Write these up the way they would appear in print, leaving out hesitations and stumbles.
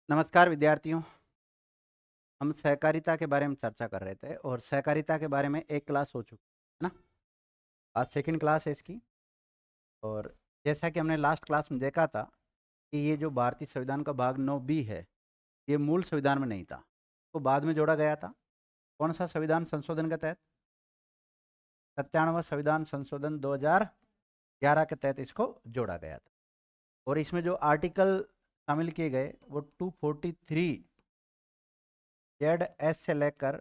नमस्कार विद्यार्थियों। हम सहकारिता के बारे में चर्चा कर रहे थे और सहकारिता के बारे में एक क्लास हो चुकी है ना। आज सेकंड क्लास है इसकी। और जैसा कि हमने लास्ट क्लास में देखा था कि ये जो भारतीय संविधान का भाग 9 बी है, ये मूल संविधान में नहीं था, तो बाद में जोड़ा गया था। कौन सा संविधान संशोधन के तहत? 97वां संविधान संशोधन 2011 के तहत इसको जोड़ा गया था। और इसमें जो आर्टिकल शामिल किए गए वो 243 जेड एस से लेकर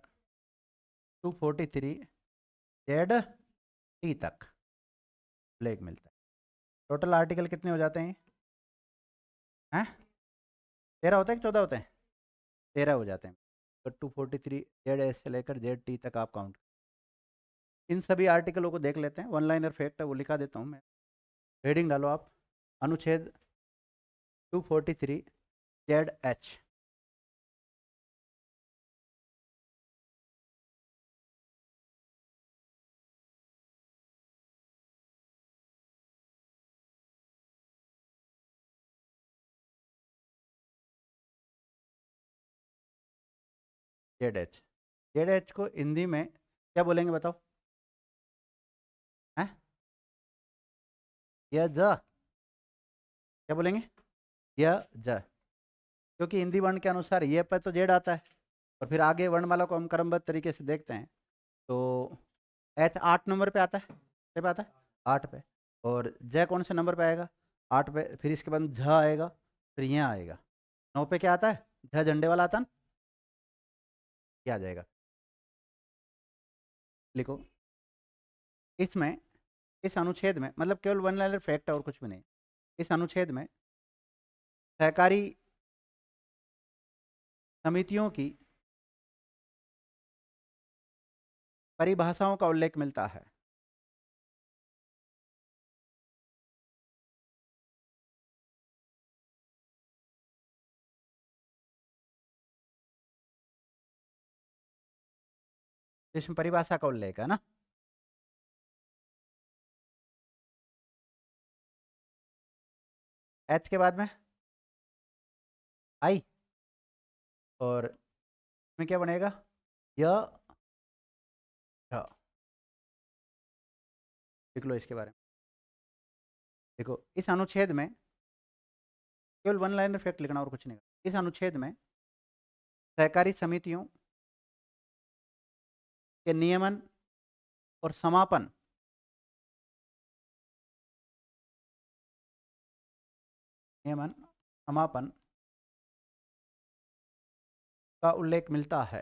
243 जेड टी तक ब्लैक मिलता है। टोटल आर्टिकल कितने हो जाते हैं? हैं 13 होते हैं कि 14 होते हैं? 13 हो जाते हैं। तो 243 जेड एस से लेकर जेड टी तक आप काउंट। इन सभी आर्टिकलों को देख लेते हैं। वन लाइनर फैक्ट है वो लिखा देता हूँ मैं। हेडिंग डालो आप। अनुच्छेद 243 Z H. Z H. Z H को हिंदी में क्या बोलेंगे बताओ? हैं? या ज? क्या बोलेंगे? या ज? क्योंकि हिंदी वर्ण के अनुसार ये पे तो जेड आता है और फिर आगे वर्णमाला को हम क्रमबद्ध तरीके से देखते हैं तो एच 8 नंबर पे आता है। कितने पे आता है? 8 पे। और जय कौन से नंबर पे आएगा? 8 पे। फिर इसके बाद झ आएगा, फिर यहाँ आएगा। 9 पे क्या आता है? झ झंडे वाला आता है ना? क्या आ जाएगा? लिखो। इसमें इस अनुच्छेद में मतलब केवल वन लाइनर फैक्ट है और कुछ भी नहीं। इस अनुच्छेद में सहकारी समितियों की परिभाषाओं का उल्लेख मिलता है। जिसमें परिभाषा का उल्लेख है ना। एच के बाद में आई और इसमें क्या बनेगा? य झ। लिख लो इसके बारे में। देखो इस अनुच्छेद में केवल वन लाइनर फैक्ट लिखना और कुछ नहीं। इस अनुच्छेद में सहकारी समितियों के नियमन और समापन नियमन समापन का उल्लेख मिलता है।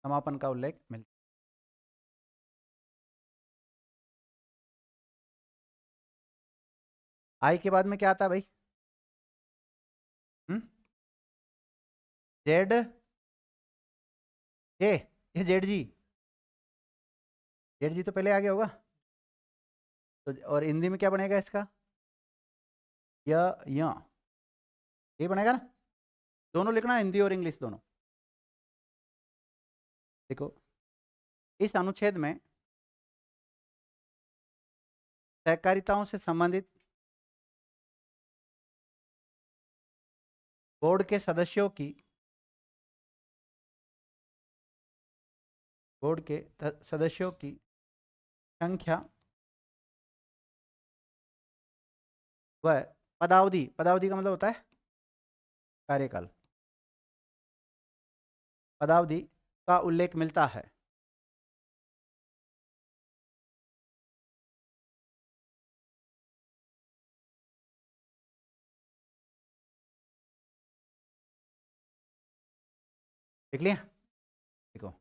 समापन का उल्लेख मिलता है। आई के बाद में क्या आता है भाई? Z J. ये जेड जी। जेड जी तो पहले आ गया होगा। तो और हिंदी में क्या बनेगा इसका? य ये बनेगा ना। दोनों लिखना, हिंदी और इंग्लिश दोनों। देखो इस अनुच्छेद में सहकारिताओं से संबंधित बोर्ड के सदस्यों की सदस्यों की संख्या व पदावधि। पदावधि का मतलब होता है कार्यकाल। पदावधि का उल्लेख मिलता है। देख लिया? देखो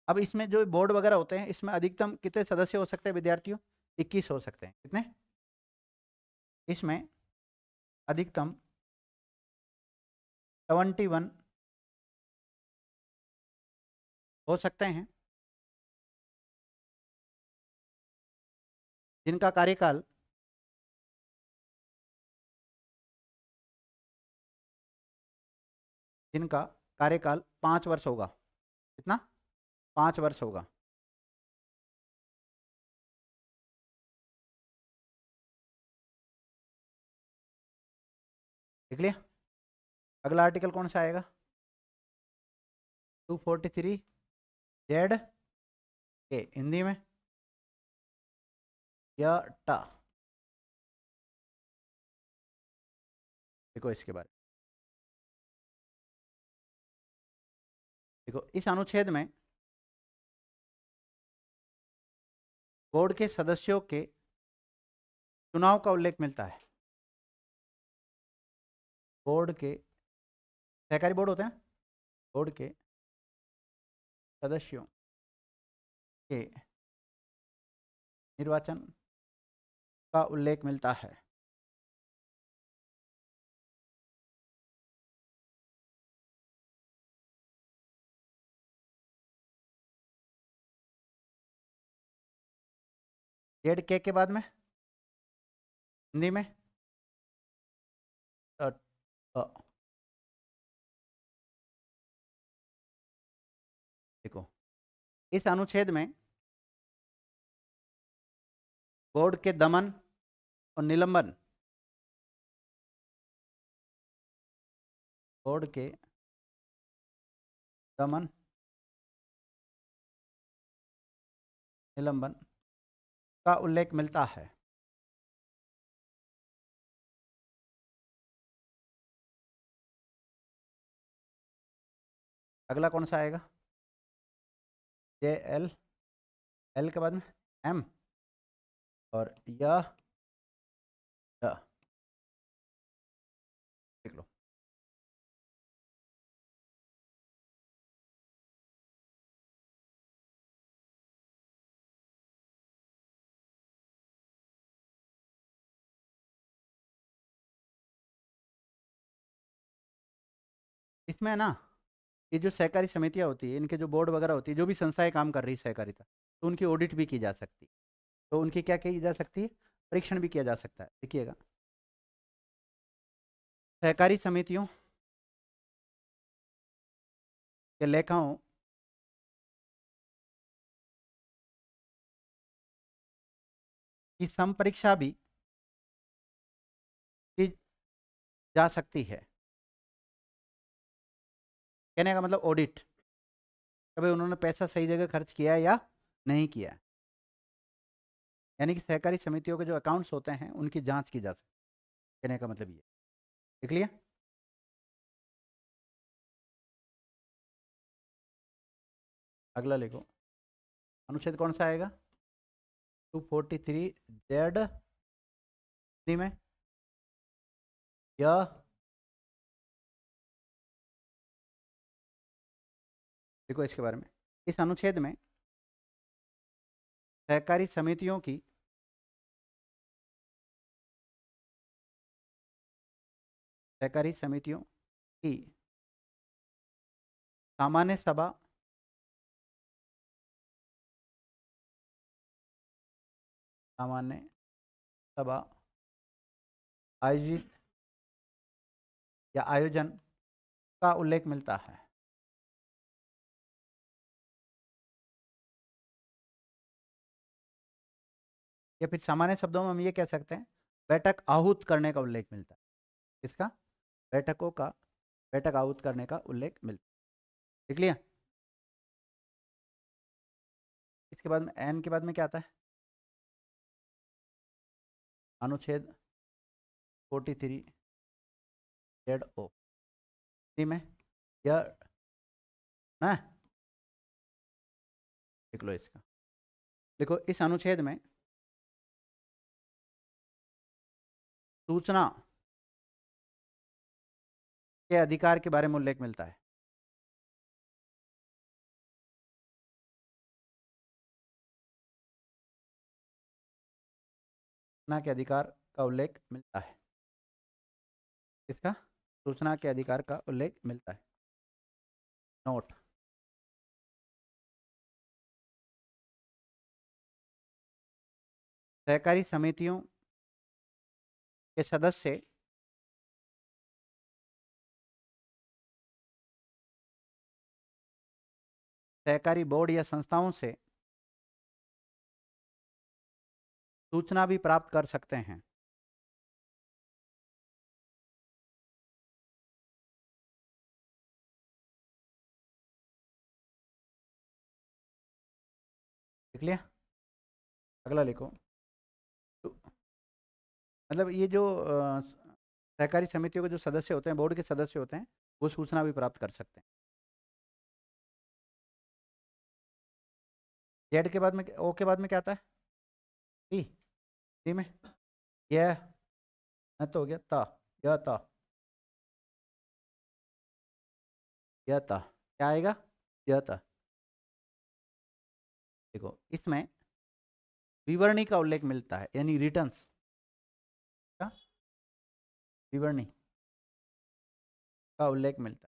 अब इसमें जो बोर्ड वगैरह होते हैं इसमें अधिकतम कितने सदस्य हो सकते हैं विद्यार्थियों? 21 हो सकते हैं। कितने? इसमें अधिकतम 71 हो सकते हैं जिनका कार्यकाल जिनका कार्यकाल 5 वर्ष होगा। कितना? 5 वर्ष होगा। देख लिया। अगला आर्टिकल कौन सा आएगा? 243 जेड के हिंदी में या टा। देखो इसके बारे में, देखो इस अनुच्छेद में बोर्ड के सदस्यों के चुनाव का उल्लेख मिलता है। बोर्ड के, सहकारी बोर्ड होते हैं, बोर्ड के सदस्यों के निर्वाचन का उल्लेख मिलता है। जेड के बाद में हिंदी में अ, अ, देखो इस अनुच्छेद में बोर्ड के दमन और निलंबन, बोर्ड के दमन निलंबन का उल्लेख मिलता है। अगला कौन सा आएगा? जे एल, एल के बाद में एम और यह देख लो। इसमें है ना, ये जो सहकारी समितियां होती है, इनके जो बोर्ड वगैरह होती है, जो भी संस्थाएं काम कर रही है सहकारिता, तो उनकी ऑडिट भी की जा सकती है। तो उनकी क्या की जा सकती है? परीक्षण भी किया जा सकता है। देखिएगा, सहकारी समितियों के लेखाओं की संपरीक्षा भी की जा सकती है। कहने का मतलब ऑडिट, कभी उन्होंने पैसा सही जगह खर्च किया है या नहीं किया है। यानी कि सहकारी समितियों के जो अकाउंट्स होते हैं उनकी जांच की जा सकती है। कहने का मतलब ये, देख लिया। अगला लिखो, अनुच्छेद कौन सा आएगा? 243 जेड में यह, देखो इसके बारे में, इस अनुच्छेद में सहकारी समितियों की सहकारी समितियों की सामान्य सभा सामान्य सभा आयोजित या आयोजन का उल्लेख मिलता है। या फिर सामान्य शब्दों में हम ये कह सकते हैं, बैठक आहूत करने का उल्लेख मिलता है। इसका बैठकों का, बैठक आहूत करने का उल्लेख मिलता है। देख लिया। इसके बाद में एन के बाद में क्या आता है? अनुच्छेद 43 जेड ओ में यह ना, देख लो इसका। देखो इस अनुच्छेद में सूचना के अधिकार के बारे में उल्लेख मिलता है। सूचना के अधिकार का उल्लेख मिलता है। इसका सूचना के अधिकार का उल्लेख मिलता है। नोट, सहकारी समितियों के सदस्य सहकारी बोर्ड या संस्थाओं से सूचना भी प्राप्त कर सकते हैं। लिया। अगला लिखो। तो मतलब ये जो सहकारी समितियों के जो सदस्य होते हैं, बोर्ड के सदस्य होते हैं, वो सूचना भी प्राप्त कर सकते हैं। जेड के बाद में, ओ के बाद में क्या आता है? टी। टी में यह तो हो गया ता, यह ता, यह ता, क्या आएगा? यह ता। देखो इसमें विवरणी का उल्लेख मिलता है, यानी रिटर्न्स का विवरणी का उल्लेख मिलता है।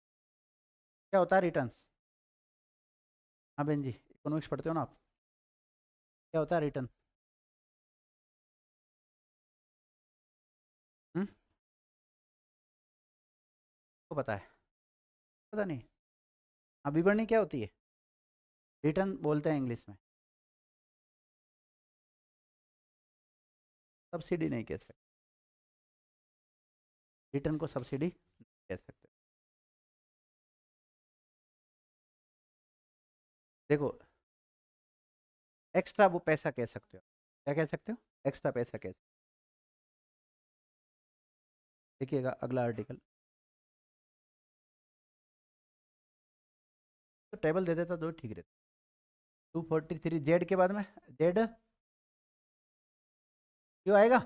क्या होता है रिटर्न्स? हाँ बहन जी, इकोनॉमिक्स पढ़ते हो ना आप? क्या होता है रिटर्न? को पता है? पता नहीं? हाँ, विवरणी क्या होती है? रिटर्न बोलते हैं इंग्लिश में। सब्सिडी नहीं कह सकते, रिटर्न को सब्सिडी कह सकते। देखो एक्स्ट्रा वो पैसा कह सकते हो। क्या कह सकते हो? एक्स्ट्रा पैसा कह सकते। देखिएगा अगला आर्टिकल। तो टेबल दे देता तो ठीक रहता। 243 जेड के बाद में, जेड क्यों आएगा?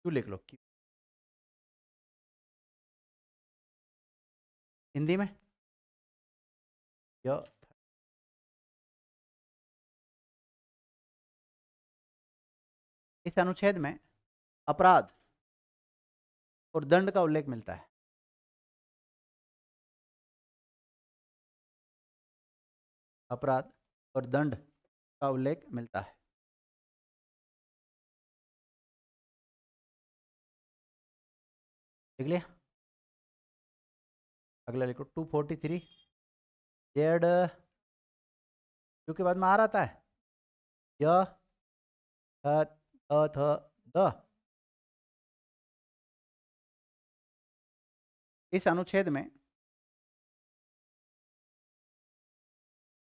क्यों लिख लो क्यों। हिंदी में यो। इस अनुच्छेद में अपराध और दंड का उल्लेख मिलता है। अपराध और दंड का उल्लेख मिलता है। देख लिया। अगला लिखो 243 जेड क्यों के बाद में आ रहा है य थ द। इस अनुच्छेद में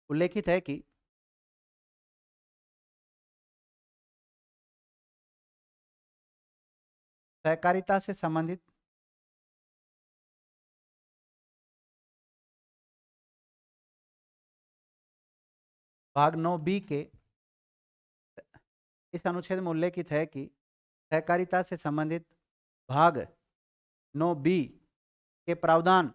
उल्लेखित है कि सहकारिता से संबंधित भाग 9 बी के, इस अनुच्छेद में उल्लेखित है कि सहकारिता से संबंधित भाग 9 बी के प्रावधान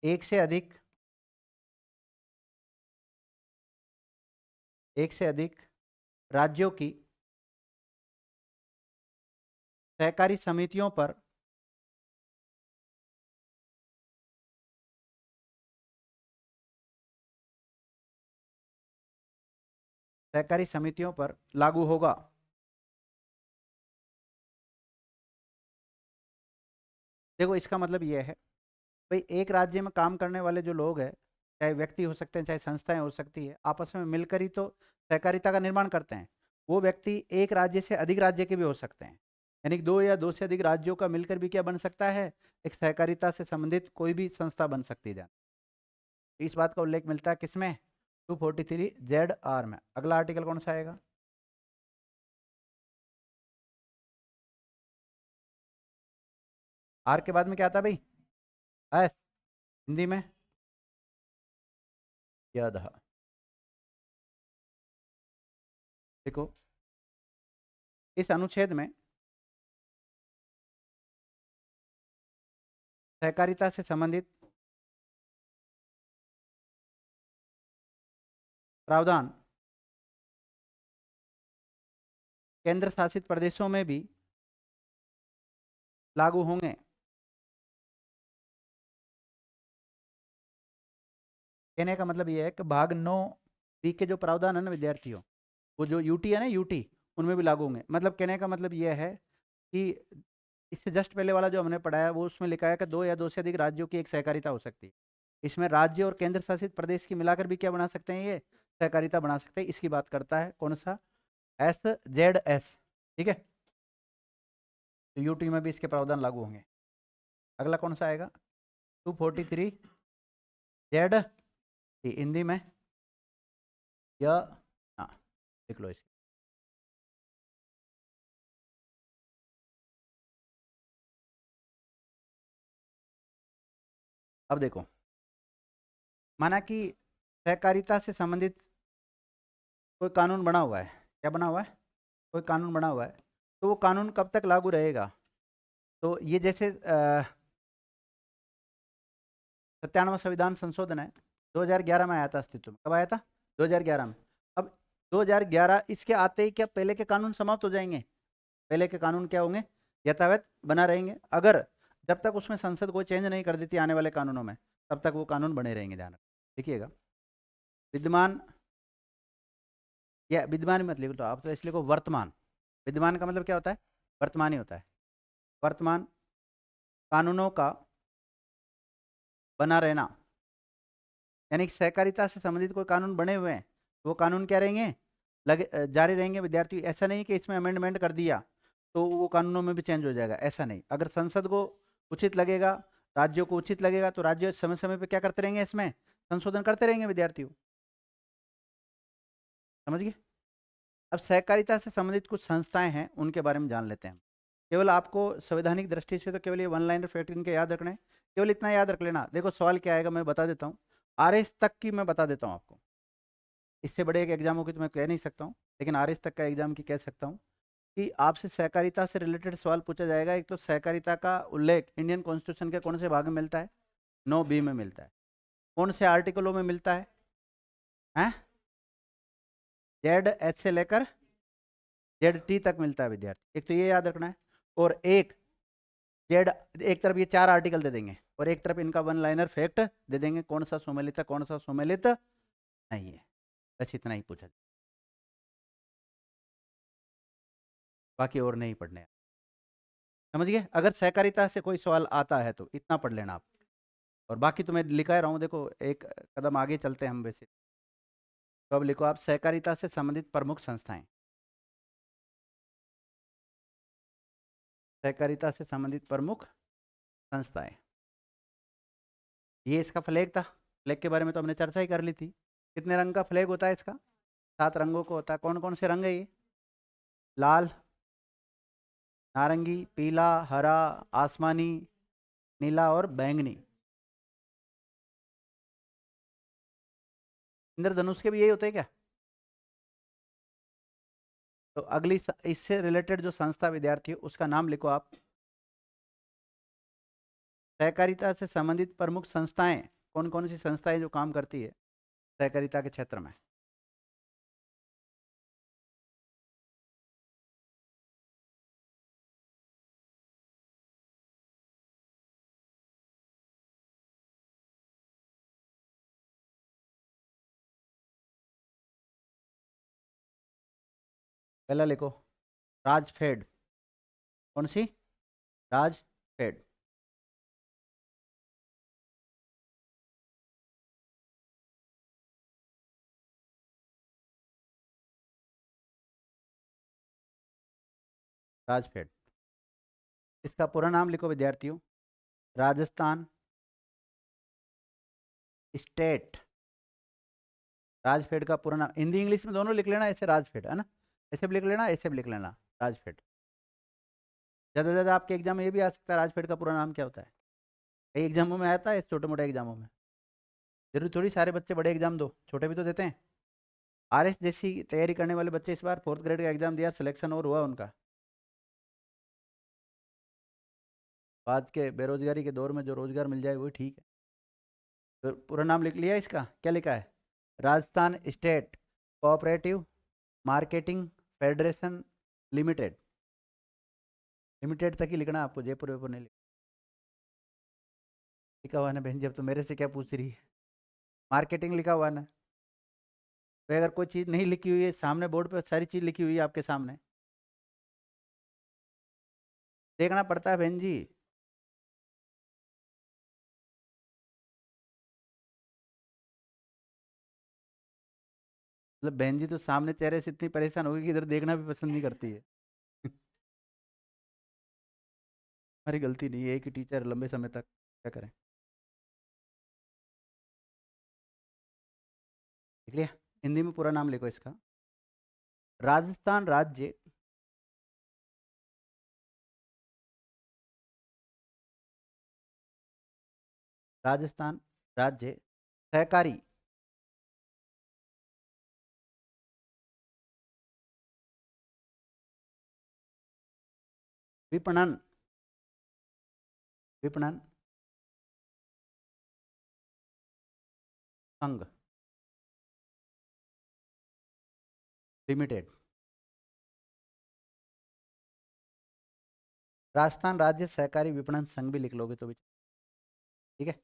एक से अधिक राज्यों की सहकारी समितियों पर लागू होगा। देखो इसका मतलब यह है भाई, एक राज्य में काम करने वाले जो लोग हैं, चाहे व्यक्ति हो सकते हैं चाहे संस्थाएं हो सकती है, आपस में मिलकर ही तो सहकारिता का निर्माण करते हैं। वो व्यक्ति एक राज्य से अधिक राज्य के भी हो सकते हैं, यानी कि दो या दो से अधिक राज्यों का मिलकर भी क्या बन सकता है? एक सहकारिता से संबंधित कोई भी संस्था बन सकती है। इस बात का उल्लेख मिलता है किसमें? 243 ZR में। अगला आर्टिकल कौन सा आएगा? आर के बाद में क्या आता है भाई? एस। हिंदी में यद। देखो इस अनुच्छेद में सहकारिता से संबंधित प्रावधान केंद्र शासित प्रदेशों में भी लागू होंगे। कहने का मतलब यह है कि भाग 9 बी के जो प्रावधान है ना विद्यार्थियों, वो जो यूटी है ना, यूटी, उनमें भी लागू होंगे। मतलब कहने का मतलब यह है कि इससे जस्ट पहले वाला जो हमने पढ़ाया वो उसमें लिखा है कि दो या दो से अधिक राज्यों की एक सहकारिता हो सकती है। इसमें राज्य और केंद्र शासित प्रदेश की मिलाकर भी क्या बना सकते हैं? ये सहकारिता बना सकते हैं। इसकी बात करता है कौन सा? SZS। ठीक है, तो यूटी में भी इसके प्रावधान लागू होंगे। अगला कौन सा आएगा? 243 जेड हिंदी में या, हाँ लिख लो इसे। अब देखो, माना कि सहकारिता से संबंधित कोई कानून बना हुआ है। क्या बना हुआ है? कोई कानून बना हुआ है। तो वो कानून कब तक लागू रहेगा? तो ये जैसे 97वां संविधान संशोधन है, 2011 में आया था अस्तित्व में। कब आया था? 2011 में। अब 2011 इसके आते ही क्या पहले के कानून समाप्त हो जाएंगे? पहले के कानून क्या होंगे? यथावत बना रहेंगे। अगर जब तक उसमें संसद कोई चेंज नहीं कर देती आने वाले कानूनों में, तब तक वो कानून बने रहेंगे। ध्यान देखिएगा, विद्यमान या विद्यमान मत लिखो तो आप तो इसलिए को वर्तमान। विद्यमान का मतलब क्या होता है? वर्तमान ही होता है। वर्तमान कानूनों का बना रहना, यानी कि सहकारिता से संबंधित कोई कानून बने हुए हैं, वो कानून क्या रहेंगे? लगे जारी रहेंगे विद्यार्थी। ऐसा नहीं कि इसमें अमेंडमेंट कर दिया तो वो कानूनों में भी चेंज हो जाएगा, ऐसा नहीं। अगर संसद को उचित लगेगा, राज्यों को उचित लगेगा, तो राज्य समय समय पे क्या करते रहेंगे? इसमें संशोधन करते रहेंगे विद्यार्थियों। समझ गए? अब सहकारिता से संबंधित कुछ संस्थाएं हैं, उनके बारे में जान लेते हैं। केवल आपको संवैधानिक दृष्टि से तो केवल ये वन लाइनर फैक्ट इनके याद रखने, केवल इतना याद रख लेना। देखो सवाल क्या आएगा मैं बता देता हूँ, आरएस तक की मैं बता देता हूँ आपको। इससे बड़े एक एग्जामों की तो मैं कह नहीं सकता हूँ, लेकिन आरएस तक का एग्जाम की कह सकता हूँ कि आपसे सहकारिता से रिलेटेड सवाल पूछा जाएगा। एक तो सहकारिता का उल्लेख इंडियन कॉन्स्टिट्यूशन के कौन से भाग में मिलता है? 9B में मिलता है। कौन से आर्टिकलों में मिलता है? हैं? ZH से लेकर ZT तक मिलता है विद्यार्थी। एक तो ये याद रखना है। और एक जेड, एक तरफ ये 4 आर्टिकल दे देंगे और एक तरफ इनका वन लाइनर फैक्ट दे देंगे, कौन सा सुमेलित है कौन सा सुमेलित नहीं है। बस इतना ही पूछा, बाकी और नहीं पढ़ने। समझ गए? अगर सहकारिता से कोई सवाल आता है तो इतना पढ़ लेना आप, और बाकी तो मैं लिखा ही रहा हूँ। देखो एक कदम आगे चलते हैं हम वैसे। तो अब लिखो आप, सहकारिता से संबंधित प्रमुख संस्थाएं। सहकारिता से संबंधित प्रमुख संस्थाएं, ये इसका फ्लैग था। फ्लैग के बारे में तो हमने चर्चा ही कर ली थी। कितने रंग का फ्लैग होता है इसका? 7 रंगों को होता है। कौन कौन से रंग है ये? लाल, नारंगी, पीला, हरा, आसमानी, नीला और बैंगनी। इंद्रधनुष के भी यही होते हैं क्या? तो इससे रिलेटेड जो संस्था विद्यार्थी उसका नाम लिखो आप। सहकारिता से संबंधित प्रमुख संस्थाएं, कौन कौन सी संस्थाएं जो काम करती है सहकारिता के क्षेत्र में? पहला लिखो राजफेड। कौन सी? राजफेड। राजफेड, इसका पूरा नाम लिखो विद्यार्थियों। राजस्थान स्टेट। राजफेड का पूरा नाम हिंदी इंग्लिश में दोनों लिख लेना, ऐसे राजफेड है ना, ऐसे भी लिख लेना ऐसे भी लिख लेना राजफेड। ज़्यादा से ज़्यादा आपके एग्जाम में ये भी आ सकता है राजफेड का पूरा नाम क्या होता है। कई एग्जामों में आता है, छोटे मोटे एग्जामों में। जरूरी थोड़ी सारे बच्चे बड़े एग्जाम दो, छोटे भी तो देते हैं। आरएस जैसी तैयारी करने वाले बच्चे इस बार 4th ग्रेड का एग्जाम दिया, सिलेक्शन और हुआ उनका। आज के बेरोजगारी के दौर में जो रोजगार मिल जाए वही ठीक है। तो पूरा नाम लिख लिया इसका? क्या लिखा है? Rajasthan state cooperative marketing federation limited. Limited तक ही लिखना आपको, जयपुर वेपुर नहीं लिखा हुआ है ना बहन जी? अब तो मेरे से क्या पूछ रही है? मार्केटिंग लिखा हुआ है ना? तो अगर कोई चीज़ नहीं लिखी हुई है सामने बोर्ड पे, सारी चीज़ लिखी हुई है आपके सामने, देखना पड़ता है बहन जी। मतलब बहन जी तो सामने चेहरे से इतनी परेशान होगी कि इधर देखना भी पसंद नहीं करती है। हमारी गलती नहीं है, एक ही टीचर लंबे समय तक, क्या करें। लिख लिया। हिंदी में पूरा नाम लिखो इसका। राजस्थान राज्य राजस्थान राज्य सहकारी विपणन विपणन संघ लिमिटेड। राजस्थान राज्य सहकारी विपणन संघ भी लिख लोगे तो भी ठीक है।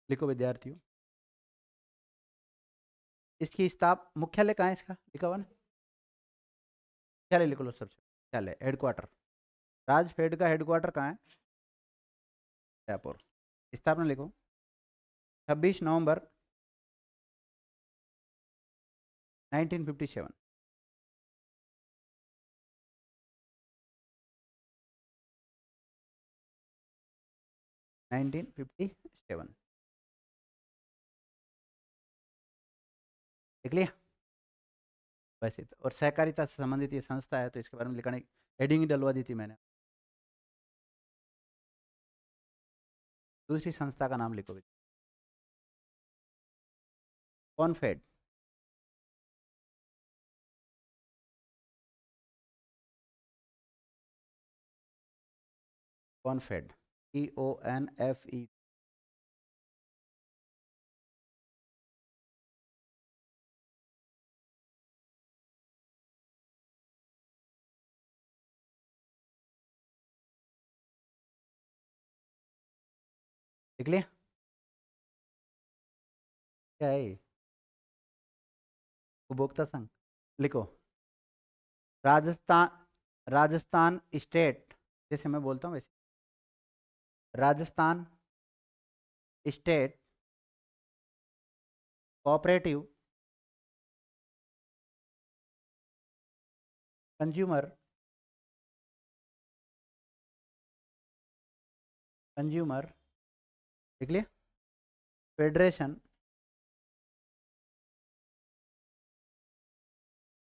लिखो विद्यार्थियों। इसकी मुख्यालय कहाँ है इसका, लिखा हुआ ना। मुख्यालय लिख लो सबसे, मुख्यालय हेडक्वार्टर। राजफेड का हेडक्वार्टर कहाँ है, जयपुर। स्थापना लिखो 26 नवंबर 1957। 1957 लिख लिया। बस इतना। और सहकारिता से संबंधित ये संस्था है तो इसके बारे में लिखने हेडिंग ही डलवा दी थी मैंने। दूसरी संस्था का नाम लिखो। कॉनफेड। कॉनफेड CONFED। लिख लिया। क्या है ये? उपभोक्ता संघ लिखो। राजस्थान राजस्थान स्टेट, जैसे मैं बोलता हूँ वैसे, Rajasthan state cooperative consumer consumer लिख लिया। Federation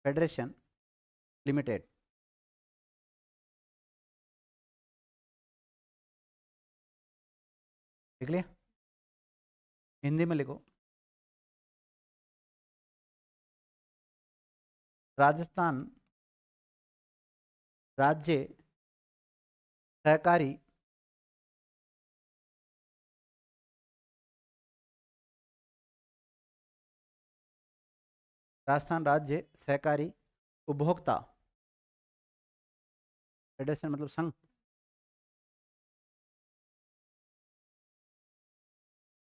federation limited. लिख लिया। हिंदी में लिखो। राजस्थान राज्य सहकारी राजस्थान राज्य सहकारी उपभोक्ता फेडरेशन मतलब संघ,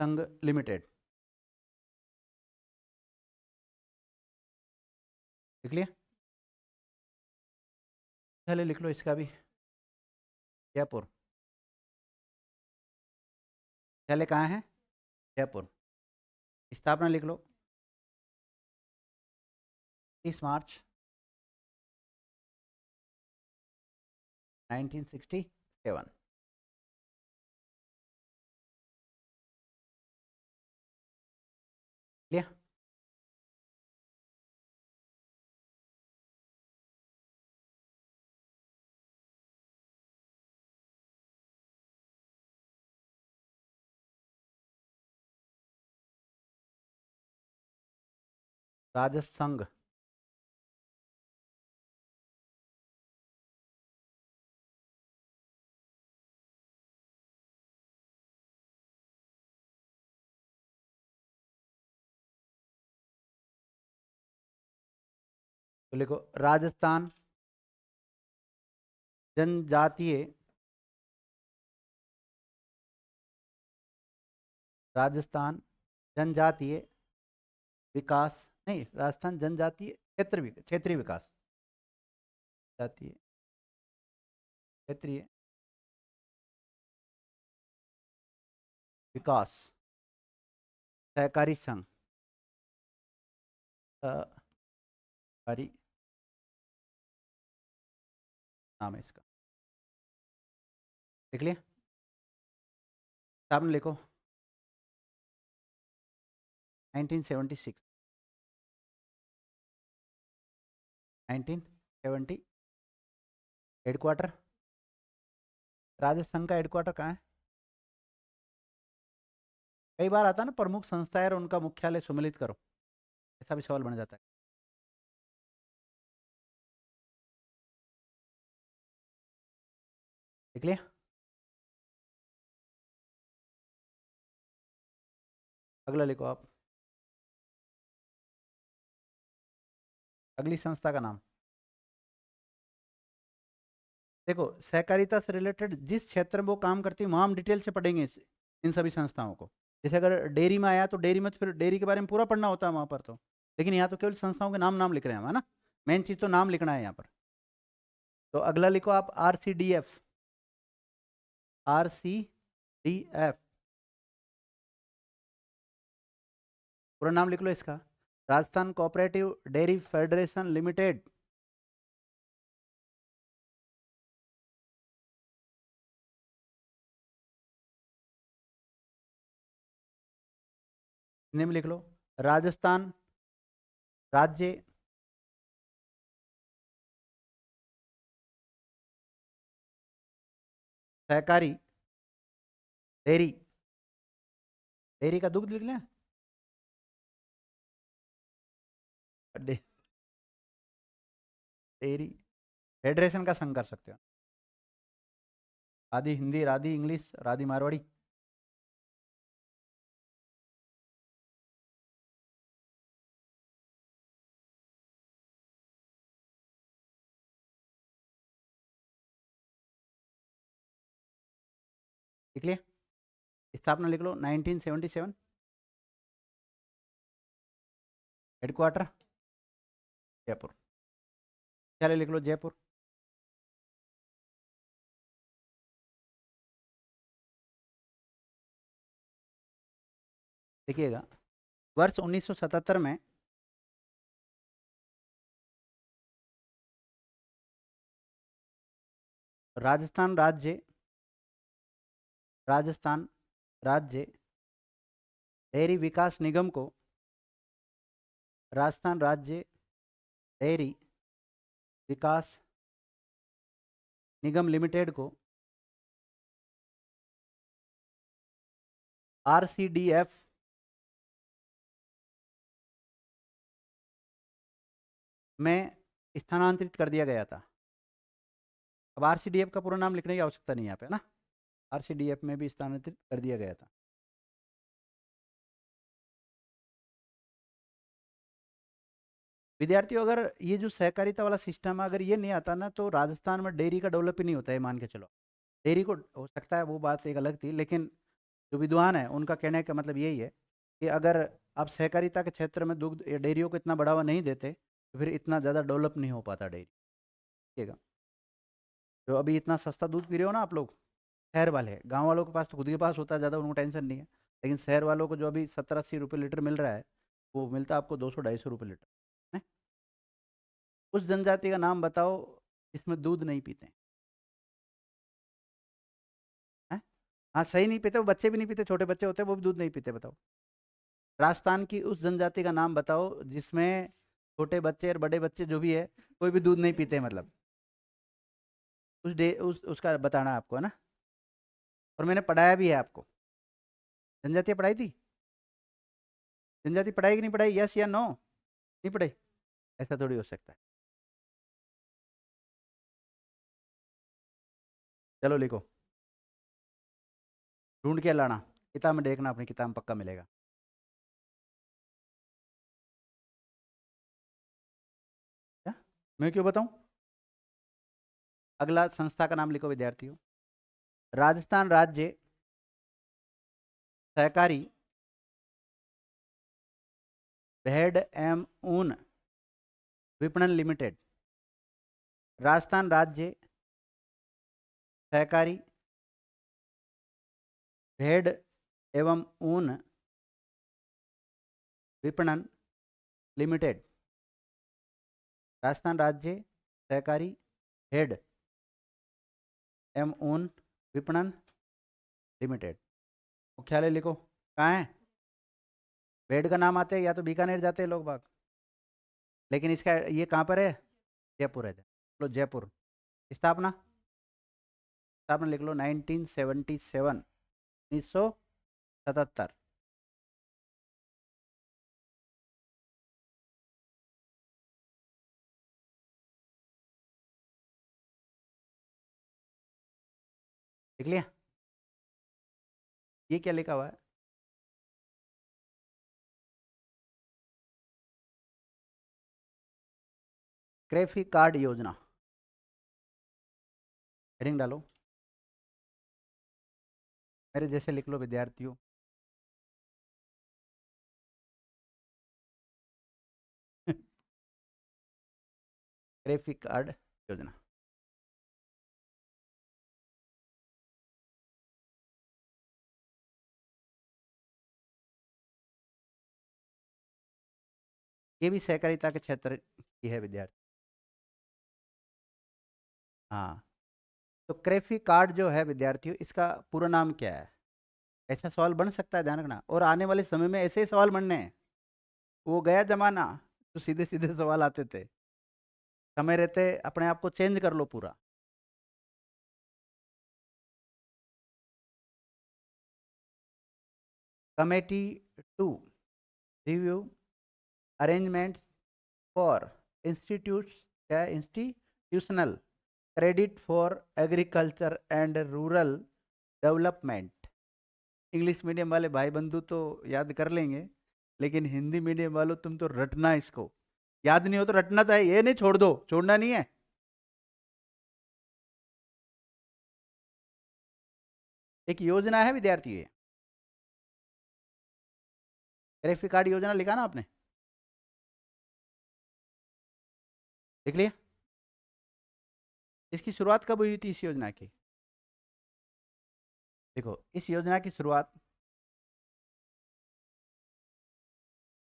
संघ लिमिटेड। लिख लिया। चलिए लिख लो इसका भी, जयपुर। चले कहाँ है, जयपुर। स्थापना लिख लो 30 मार्च 1967। लिया। राजसंघ तो लिखो राजस्थान जनजातीय राजस्थान जनजातीय विकास, नहीं, राजस्थान जनजातीय क्षेत्रीय विकास, जातीय क्षेत्रीय विकास सहकारी संघ, सहकारी नाम है इसका। लिख लिया? सामने लिखो 1976 1970 हेडक्वार्टर, राजस्थान का हेडक्वार्टर कहाँ है? कई बार आता है ना प्रमुख संस्थाएं और उनका मुख्यालय सम्मिलित करो, ऐसा भी सवाल बन जाता है। लिख लिया? अगला लिखो आप, अगली संस्था का नाम। देखो सहकारिता से रिलेटेड जिस क्षेत्र में वो काम करती है वहाँ हम डिटेल से पढ़ेंगे इन सभी संस्थाओं को। जैसे अगर डेयरी में आया तो डेयरी में तो फिर डेयरी के बारे में पूरा पढ़ना होता है वहाँ पर तो, लेकिन यहाँ तो केवल संस्थाओं के नाम नाम लिख रहे हैं हम, है ना? मेन चीज़ तो नाम लिखना है यहाँ पर। तो अगला लिखो आप RCDF, RCDF पूरा नाम लिख लो इसका, Rajasthan cooperative dairy federation limited. Name लिख लो, राजस्थान राज्य सहकारी डेयरी, डेयरी का दुग्ध लिख लें, डेयरी फेडरेशन का संघ कर सकते हो, आदि हिंदी, राधी इंग्लिश, राधी मारवाड़ी। लिख लिया? स्थापना लिख लो 1977, हेडक्वार्टर जयपुर, चले लिख लो जयपुर। देखिएगा वर्ष 1977 में राजस्थान राज्य, राजस्थान राज्य डेयरी विकास निगम को, राजस्थान राज्य डेयरी विकास निगम लिमिटेड को RCDF में स्थानांतरित कर दिया गया था। अब RCDF का पूरा नाम लिखने की आवश्यकता नहीं है यहाँ पे, ना? RCDF में भी स्थानांतरित कर दिया गया था। विद्यार्थियों अगर ये जो सहकारिता वाला सिस्टम है अगर ये नहीं आता ना तो राजस्थान में डेयरी का डेवलप ही नहीं होता है, मान के चलो। डेयरी को हो सकता है, वो बात एक अलग थी, लेकिन जो विद्वान है उनका कहने का मतलब यही है कि अगर आप सहकारिता के क्षेत्र में दुग्ध या डेयरियों को इतना बढ़ावा नहीं देते तो फिर इतना ज़्यादा डेवलप नहीं हो पाता डेयरी। ठीक है? जो अभी इतना सस्ता दूध पी रहे हो ना आप लोग, शहर वाले, गाँव वालों के पास तो खुद के पास होता है, ज़्यादा उनको टेंशन नहीं है, लेकिन शहर वालों को जो अभी 70-80 रुपये लीटर मिल रहा है वो मिलता है आपको 200-250 रुपये लीटर है। उस जनजाति का नाम बताओ जिसमें दूध नहीं पीते हैं? हाँ सही नहीं पीते, वो बच्चे भी नहीं पीते, छोटे बच्चे होते हैं वो भी दूध नहीं पीते, बताओ। राजस्थान की उस जनजाति का नाम बताओ जिसमें छोटे बच्चे और बड़े बच्चे जो भी है कोई भी दूध नहीं पीते, मतलब उसका बताना है आपको, है ना? और मैंने पढ़ाया भी है आपको, जनजातीय पढ़ाई थी, जनजाति पढ़ाई कि नहीं पढ़ाई, यस या नो? नहीं पढ़ाई? ऐसा थोड़ी हो सकता है। चलो लिखो, ढूंढ के लाना, किताब में देखना, अपनी किताब में पक्का मिलेगा। क्या? मैं क्यों बताऊं? अगला संस्था का नाम लिखो विद्यार्थियों, राजस्थान राज्य सहकारी भेड़ एवं ऊन विपणन लिमिटेड, राजस्थान राज्य सहकारी भेड़ एवं ऊन विपणन लिमिटेड, राजस्थान राज्य सहकारी भेड़ एवं ऊन विपणन लिमिटेड। मुख्यालय लिखो, कहाँ है? बेड का नाम आते हैं या तो बीकानेर जाते हैं लोग बाग, लेकिन इसका ये कहाँ पर है? जयपुर है। लो जयपुर। स्थापना, स्थापना लिख लो 1977, 1977। लिख लिया? ये क्या लिखा हुआ है? क्रेफी कार्ड योजना, हेडिंग डालो। मेरे जैसे लिख लो विद्यार्थियों। क्रेफी कार्ड योजना। ये भी सहकारिता के क्षेत्र की है विद्यार्थी। हाँ, तो क्रेफी कार्ड जो है विद्यार्थियों, इसका पूरा नाम क्या है? ऐसा सवाल बन सकता है, ध्यान रखना, और आने वाले समय में ऐसे ही सवाल बनने हैं। वो गया जमाना तो सीधे सीधे सवाल आते थे। समय रहते अपने आप को चेंज कर लो पूरा। Committee to review arrangements for institutes, क्या institutional credit for agriculture and rural development. English medium वाले भाई बंधु तो याद कर लेंगे, लेकिन हिंदी मीडियम वालों तुम तो रटना इसको। याद नहीं हो तो रटना तो है, ये नहीं छोड़ दो, छोड़ना नहीं है। एक योजना है विद्यार्थी ये, क्रेफी कार्ड योजना लिखा ना आपने? लिख लिया? इसकी शुरुआत कब हुई थी इस योजना की? देखो, इस योजना की शुरुआत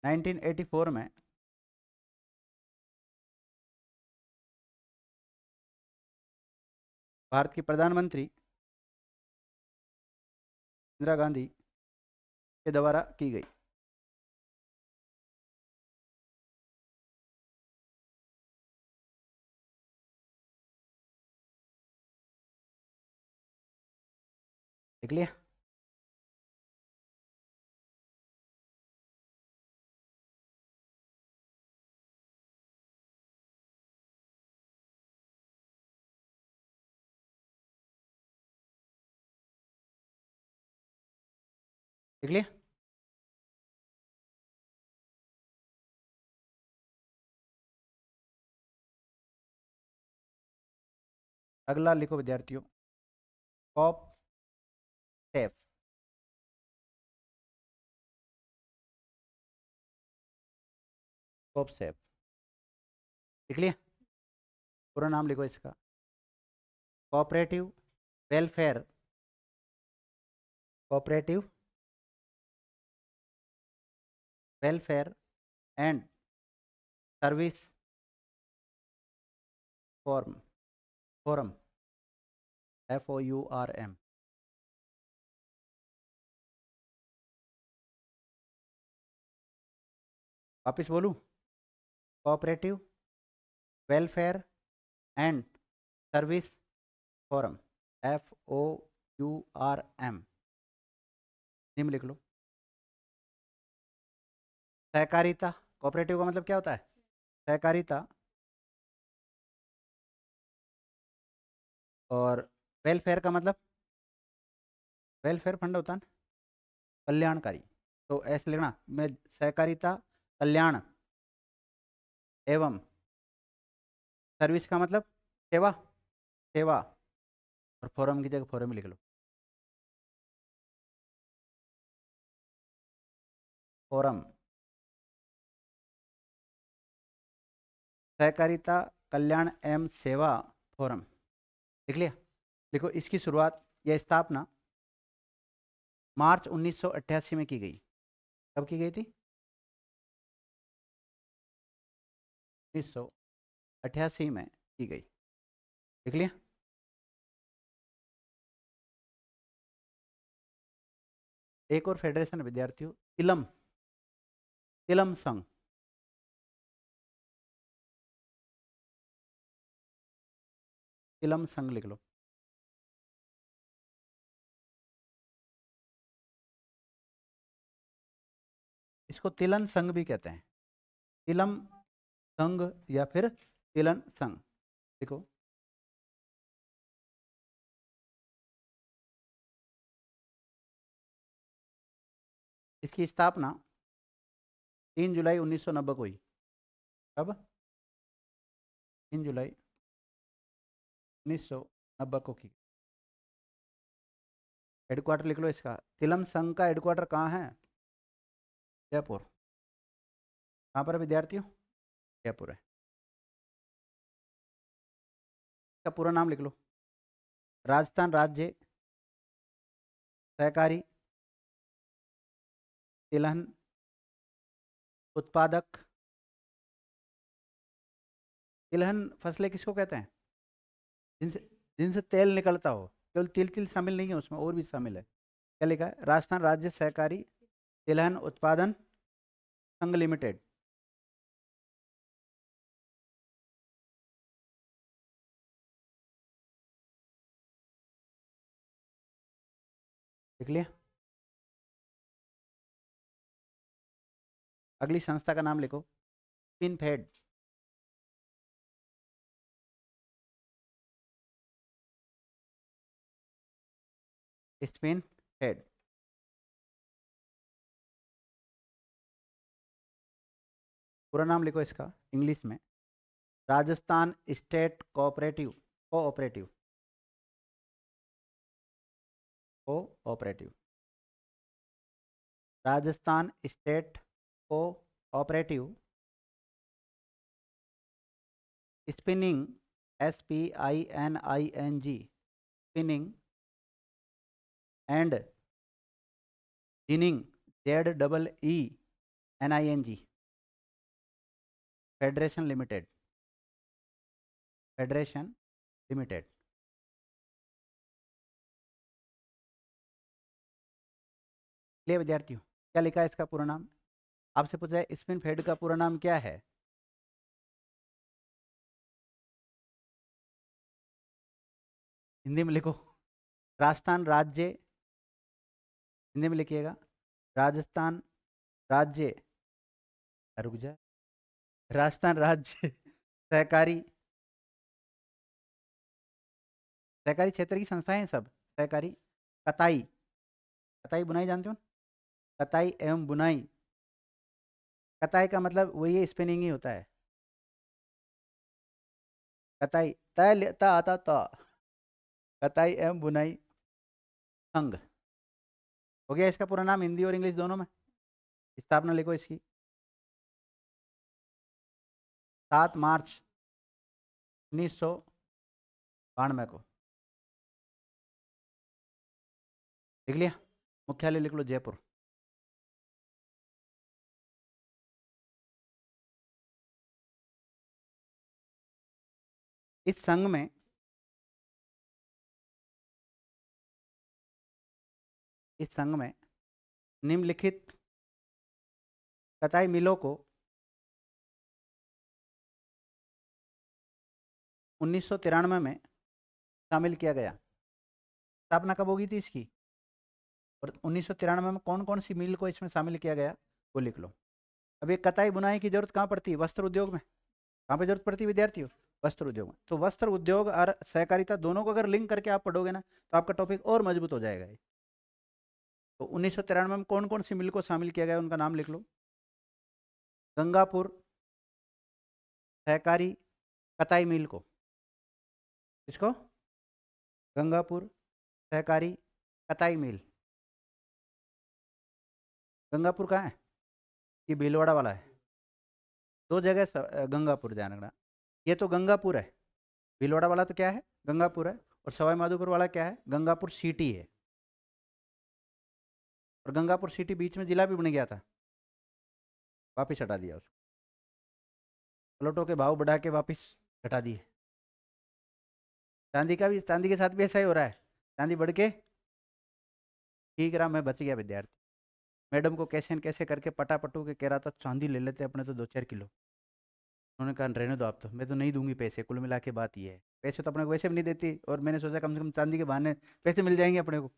1984 में भारत की प्रधानमंत्री इंदिरा गांधी के द्वारा की गई। लिख लिया? लिख लिया? अगला लिखो विद्यार्थियों, कॉप सेफ। कॉप सेफ लिख लिया? पूरा नाम लिखो इसका, cooperative welfare, cooperative welfare and service form, forum, FOURM। वापिस बोलूं, cooperative welfare and service forum, FOURM। निम्न लिख लो। सहकारिता, कोऑपरेटिव का मतलब क्या होता है? सहकारिता, और वेलफेयर का मतलब वेलफेयर फंड होता है ना, कल्याणकारी। तो ऐसे लिखना, मैं सहकारिता कल्याण एवं सर्विस का मतलब सेवा, सेवा, और फोरम की जगह फोरम ही लिख लो, फोरम। सहकारिता कल्याण एवं सेवा फोरम, लिख लिया? देखो, इसकी शुरुआत या स्थापना मार्च 1988 में की गई। कब की गई थी? 1988 में की गई। लिख लिया? एक और फेडरेशन है विद्यार्थियों, तिलम, तिलम संघ। तिलम संघ लिख लो। इसको तिलन संघ भी कहते हैं, तिलम संघ या फिर तिलन संघ। देखो इसकी स्थापना 3 जुलाई 1990 को हुई। कब? 3 जुलाई 1990 को की। हेडक्वार्टर लिख लो इसका। तिलम संघ का हेडक्वार्टर कहाँ है? जयपुर। कहाँ पर है विद्यार्थियों? जयपुर है। इसका पूरा नाम लिख लो। राजस्थान राज्य सहकारी तिलहन उत्पादक। तिलहन फसलें किसको कहते हैं? जिनसे जिनसे तेल निकलता हो। केवल तिल तिल शामिल नहीं है उसमें, और भी शामिल है। क्या लिखा है? राजस्थान राज्य सहकारी तिलहन उत्पादन संघ लिमिटेड। लिख लिया? अगली संस्था का नाम लिखो, स्पिनफेड। स्पिनफेड। पूरा नाम लिखो इसका इंग्लिश में, Rajasthan state cooperative cooperative cooperative Rajasthan state cooperative spinning, SPINING, spinning and ginning, ZEENING, federation limited. Federation limited. लिए विद्यार्थियों, क्या लिखा है इसका पूरा नाम? आपसे पूछा है स्पिन फेड का पूरा नाम क्या है? हिंदी में लिखो। राजस्थान राज्य, हिंदी में लिखिएगा, राजस्थान राज्य, रुक जाए, राजस्थान राज्य सहकारी, सहकारी क्षेत्र की संस्थाएं हैं सब। सहकारी कताई, कताई बुनाई जानते हो? कताई एवं बुनाई। कताई का मतलब वही है, स्पिनिंग ही होता है। कताई तय लेता आता तो, कताई एवं बुनाई संघ। हो गया इसका पूरा नाम हिंदी और इंग्लिश दोनों में। स्थापना लिखो इसकी, 7 मार्च 1992 को। लिख लिया? मुख्यालय लिख लो जयपुर। इस संघ में निम्नलिखित कताई मिलों को 1993 में शामिल किया गया। स्थापना कब होगी थी इसकी, और 1993 में कौन कौन सी मिल को इसमें शामिल किया गया, वो लिख लो। अब ये कताई बुनाई की जरूरत कहाँ पड़ती है? वस्त्र उद्योग में। कहाँ पे जरूरत पड़ती है विद्यार्थियों? वस्त्र उद्योग में। तो वस्त्र उद्योग और सहकारिता दोनों को अगर लिंक करके आप पढ़ोगे ना, तो आपका टॉपिक और मजबूत हो जाएगा। तो 1993 में कौन कौन सी मिल को शामिल किया गया, उनका नाम लिख लो। गंगापुर सहकारी कताई मिल को, इसको गंगापुर सहकारी कताई मिल। गंगापुर कहाँ है? ये भीलवाड़ा वाला है। दो जगह गंगापुर ध्यान रखना। ये तो गंगापुर है, भीलवाड़ा वाला तो क्या है? गंगापुर है। और सवाई माधोपुर वाला क्या है? गंगापुर सिटी है। और गंगापुर सिटी बीच में जिला भी बन गया था, वापिस हटा दिया उसको, प्लॉटों के भाव बढ़ा के वापिस घटा दिए। चांदी का भी, चांदी के साथ भी ऐसा ही हो रहा है, चांदी बढ़ के ठीक रहा, मैं बच गया विद्यार्थी। मैडम को कैसे न कैसे करके पटापटू के कह रहा था चांदी ले लेते अपने तो 2-4 किलो। उन्होंने कहा रहने दो आप, तो मैं तो नहीं दूंगी पैसे, कुल मिला के बात ये है, पैसे तो अपने को वैसे भी नहीं देती, और मैंने सोचा कम से कम चांदी के बहाने पैसे मिल जाएंगे अपने को।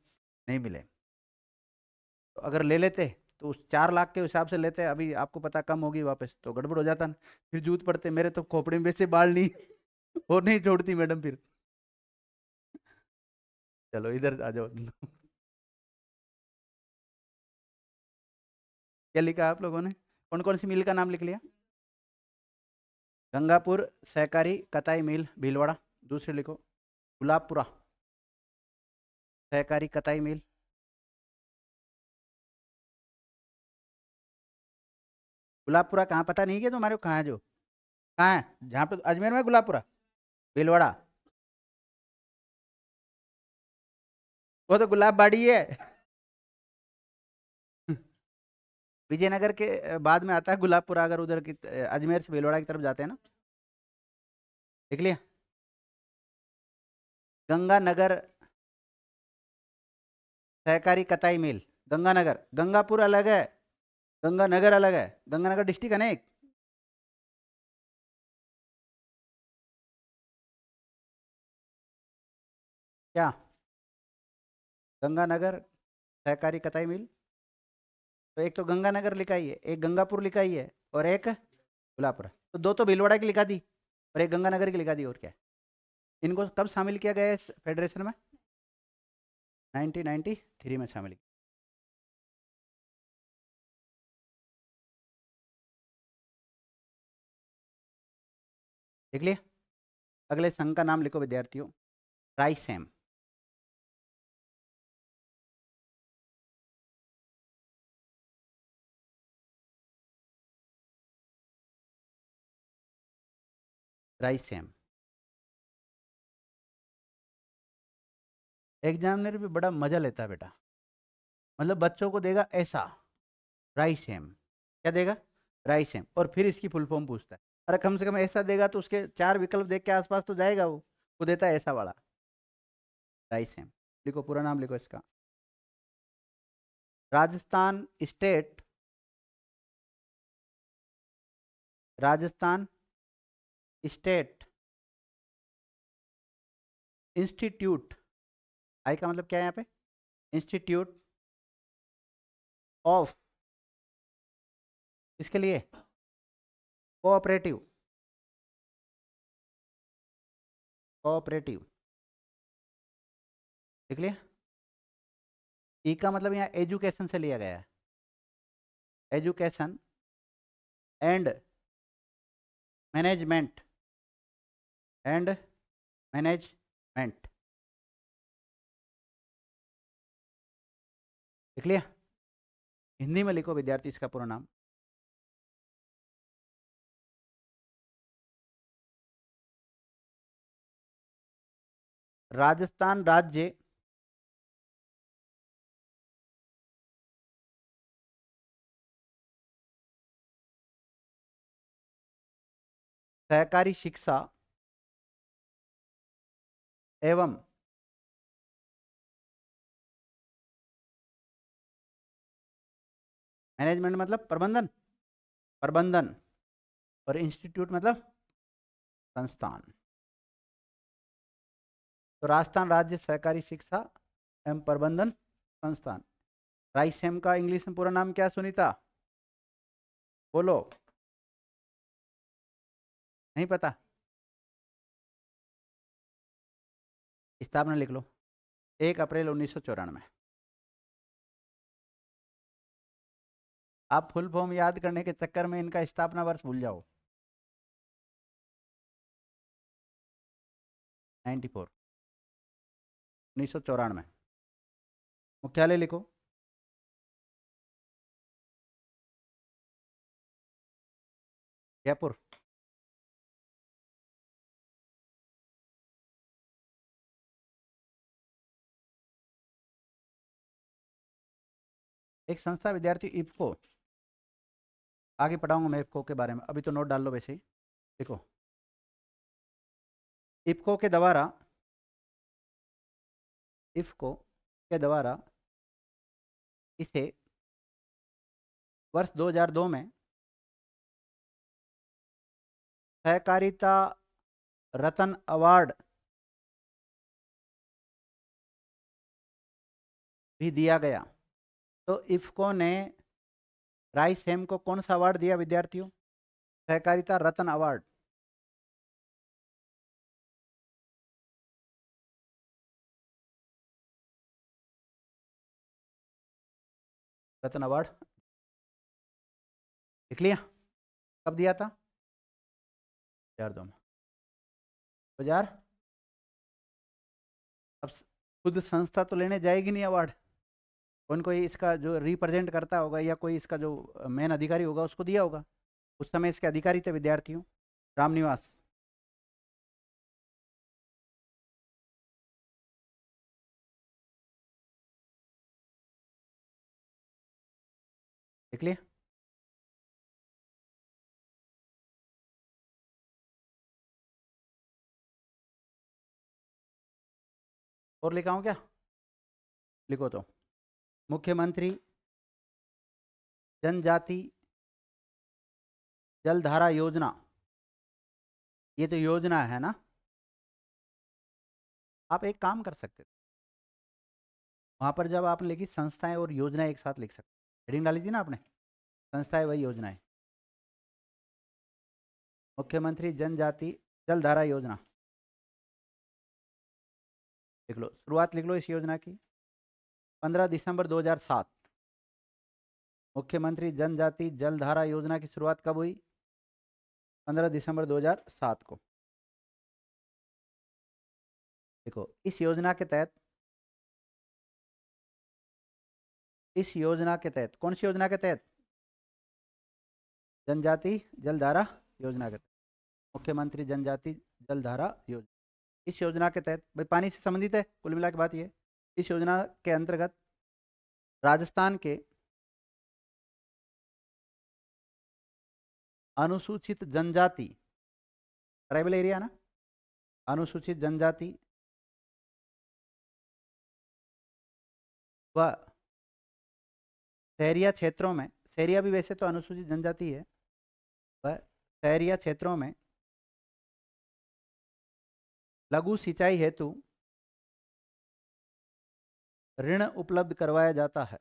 नहीं मिले। तो अगर ले लेते तो उस 4 लाख के हिसाब से लेते, अभी आपको पता कम होगी वापस तो गड़बड़ हो जाता ना। फिर जूत पड़ते, मेरे तो खोपड़े में वैसे बाल नहीं और नहीं छोड़ती मैडम फिर। चलो इधर आ जाओ। क्या लिखा आप लोगों ने? कौन कौन सी मिल का नाम लिख लिया? गंगापुर सहकारी कताई मिल भीलवाड़ा। दूसरे लिखो, गुलाबपुरा सहकारी कताई मिल। गुलाबपुरा कहाँ, पता नहीं क्या तुम्हारे को कहाँ है जो? कहाँ है जहाँ पे अजमेर में गुलाबपुरा? भीलवाड़ा? वो तो गुलाब बाड़ी है। विजयनगर के बाद में आता है गुलाबपुरा, अगर उधर की अजमेर से भीलवाड़ा की तरफ जाते हैं ना। देख लिया? गंगानगर सहकारी कताई मिल, गंगानगर। गंगापुर अलग है, गंगानगर अलग है। गंगानगर डिस्ट्रिक्ट है ना एक। क्या? गंगानगर सहकारी कताई मिल। तो एक तो गंगानगर लिखा ही है, एक गंगापुर लिखा ही है, और एक गुलाबपुरा। तो दो तो भीलवाड़ा की लिखा दी और एक गंगानगर की लिखा दी, और क्या है? इनको कब शामिल किया गया है इस फेडरेशन में? 1993 में शामिल किया। देख लिया? अगले संघ का नाम लिखो विद्यार्थियों, राइसेम। राइसेम। एग्जामिनर भी बड़ा मजा लेता है बेटा, मतलब बच्चों को देगा ऐसा, राइसेम। क्या देगा? राइसेम, और फिर इसकी फुल फॉर्म पूछता है। अरे कम से कम ऐसा देगा तो उसके 4 विकल्प देख के आसपास तो जाएगा वो देता है ऐसा वाला। राइसेम। लिखो पूरा नाम लिखो इसका, Rajasthan state, Rajasthan state institute. I का मतलब क्या है यहाँ पे? इंस्टीट्यूट ऑफ, इसके लिए कोऑपरेटिव, कोऑपरेटिव। देख लिया? ई का मतलब यहाँ एजुकेशन से लिया गया है, education and management, and management. देख लिया? हिंदी में लिखो विद्यार्थी इसका पूरा नाम। राजस्थान राज्य सहकारी शिक्षा एवं मैनेजमेंट मतलब प्रबंधन, प्रबंधन, और इंस्टीट्यूट मतलब संस्थान। तो राजस्थान राज्य सहकारी शिक्षा एवं प्रबंधन संस्थान। राइसेम का इंग्लिश में पूरा नाम क्या सुनीता? बोलो। नहीं पता? स्थापना लिख लो, 1 अप्रैल 1994। आप फुल फॉर्म याद करने के चक्कर में इनका स्थापना वर्ष भूल जाओ। 94, 1994। मुख्यालय लिखो, जयपुर। एक संस्था विद्यार्थी इफ्को, आगे पढ़ाऊंगा मैं इफ्को के बारे में, अभी तो नोट डाल लो वैसे ही। देखो, इफ्को के द्वारा, इफ्को के द्वारा इसे वर्ष 2002 में सहकारिता रत्न अवार्ड भी दिया गया। तो इफ्को ने राइसेम को कौन सा अवार्ड दिया विद्यार्थियों? सहकारिता रत्न अवार्ड। रत्न अवार्ड लिख लिया? कब दिया था? 2002 में। 2000। अब खुद संस्था तो लेने जाएगी नहीं अवार्ड, कौन कोई इसका जो रिप्रेजेंट करता होगा या कोई इसका जो मेन अधिकारी होगा उसको दिया होगा। उस समय इसके अधिकारी थे विद्यार्थियों रामनिवास। देख लिया? और लिखाऊं क्या? लिखो तो। मुख्यमंत्री जनजाति जलधारा योजना, ये तो योजना है ना। आप एक काम कर सकते थे, वहां पर जब आपने लिखी संस्थाएं और योजनाएं एक साथ लिख सकते, हेडिंग डाली थी ना आपने, संस्थाएं वही योजनाएं। मुख्यमंत्री जनजाति जलधारा योजना लिख लो, शुरुआत लिख लो इस योजना की। 15 दिसंबर 2007 मुख्यमंत्री जनजाति जलधारा योजना की शुरुआत कब हुई? 15 दिसंबर 2007 को। देखो इस योजना के तहत, इस योजना के तहत, कौन सी योजना के तहत? जनजाति जलधारा योजना के तहत, मुख्यमंत्री जनजाति जलधारा योजना। इस योजना के तहत भाई पानी से संबंधित है, कुल मिला के बात ये। इस योजना के अंतर्गत राजस्थान के अनुसूचित जनजाति, ट्राइबल एरिया ना, अनुसूचित जनजाति व शहरिया क्षेत्रों में, शहरिया भी वैसे तो अनुसूचित जनजाति है, वह शहरिया क्षेत्रों में लघु सिंचाई हेतु ऋण उपलब्ध करवाया जाता है।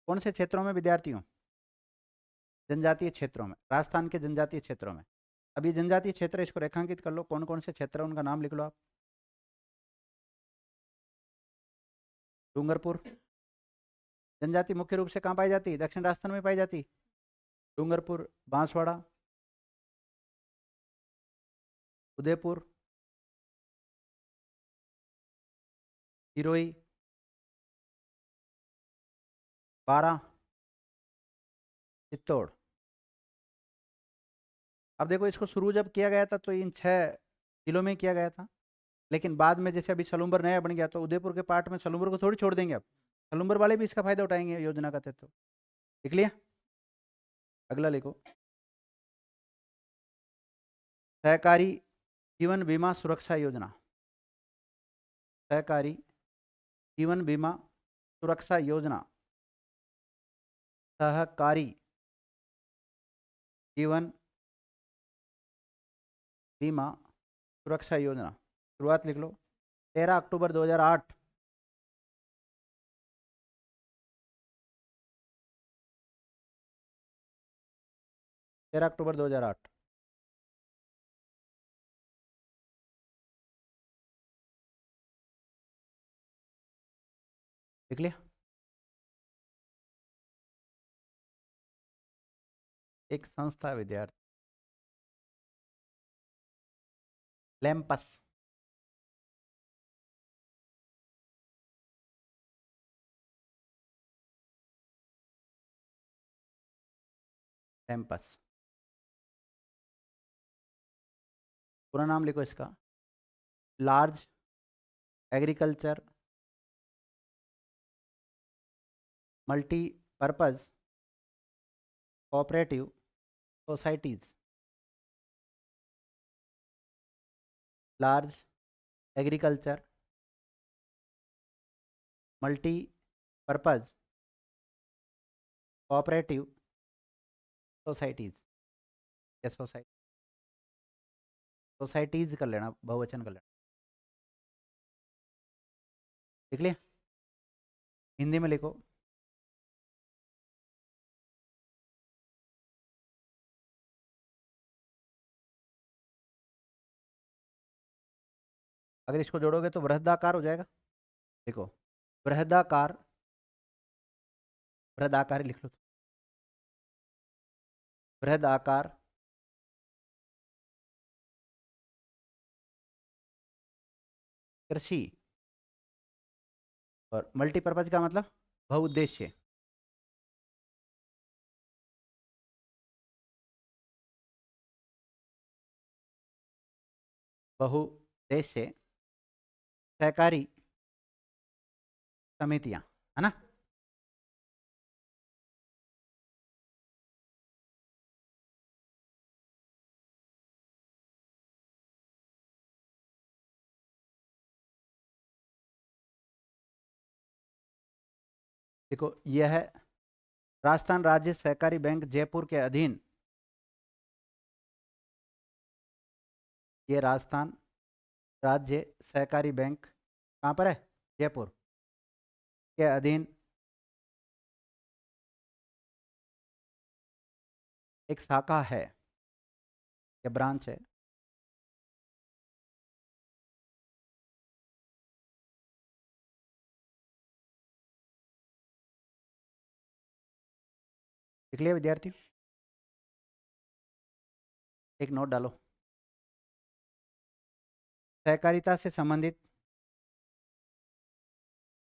कौन से क्षेत्रों में विद्यार्थियों? जनजातीय क्षेत्रों में, राजस्थान के जनजातीय क्षेत्रों में। अब ये जनजातीय क्षेत्र, इसको रेखांकित कर लो, कौन कौन से क्षेत्र है उनका नाम लिख लो आप। डूंगरपुर जनजाति मुख्य रूप से कहाँ पाई जाती है? दक्षिण राजस्थान में पाई जाती। डूंगरपुर, बांसवाड़ा, उदयपुर, सिरोही, बारा, चित्तौड़। अब देखो इसको शुरू जब किया गया था तो इन 6 जिलों में किया गया था, लेकिन बाद में जैसे अभी सलूम्बर नया बन गया तो उदयपुर के पार्ट में सलूम्बर को थोड़ी छोड़ देंगे, अब सलूम्बर वाले भी इसका फायदा उठाएंगे योजना का तहत। तो लिख लिया? अगला लिखो, सहकारी जीवन बीमा सुरक्षा योजना। सहकारी जीवन बीमा सुरक्षा योजना, सहकारी जीवन बीमा सुरक्षा योजना, शुरुआत लिख लो 13 अक्टूबर 2008। 13 अक्टूबर 2008। लिख लिया? एक संस्था विद्यार्थी, लैंपस। लैंपस पूरा नाम लिखो इसका, large agriculture multipurpose cooperative societies. Large agriculture multi purpose cooperative societies या सोसाइटीज़ कर लेना, बहुवचन कर लेना। लिख लिया? हिंदी में लिखो। अगर इसको जोड़ोगे तो बृहदाकार हो जाएगा। देखो, बृहदाकार, बृहदाकार ही लिख लो। बृहदाकार कृषि, और मल्टीपर्पज का मतलब बहुउद्देश्य। बहुउद्देश्य सहकारी समितियां, है ना? देखो, यह है राजस्थान राज्य सहकारी बैंक जयपुर के अधीन, ये राजस्थान राज्य सहकारी बैंक कहाँ पर है? जयपुर के अधीन एक शाखा है या ब्रांच है। लिख लिया विद्यार्थी? एक नोट डालो। सहकारिता से संबंधित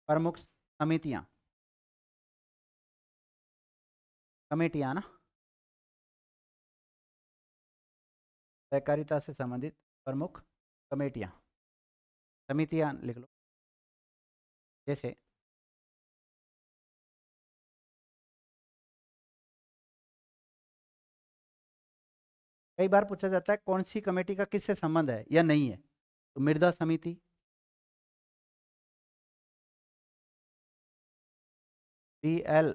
प्रमुख समितियां, कमेटियां ना, सहकारिता से संबंधित प्रमुख कमेटियां, समितियां लिख लो। जैसे कई बार पूछा जाता है कौन सी कमेटी का किससे संबंध है या नहीं है, तो मृदा समिति, BL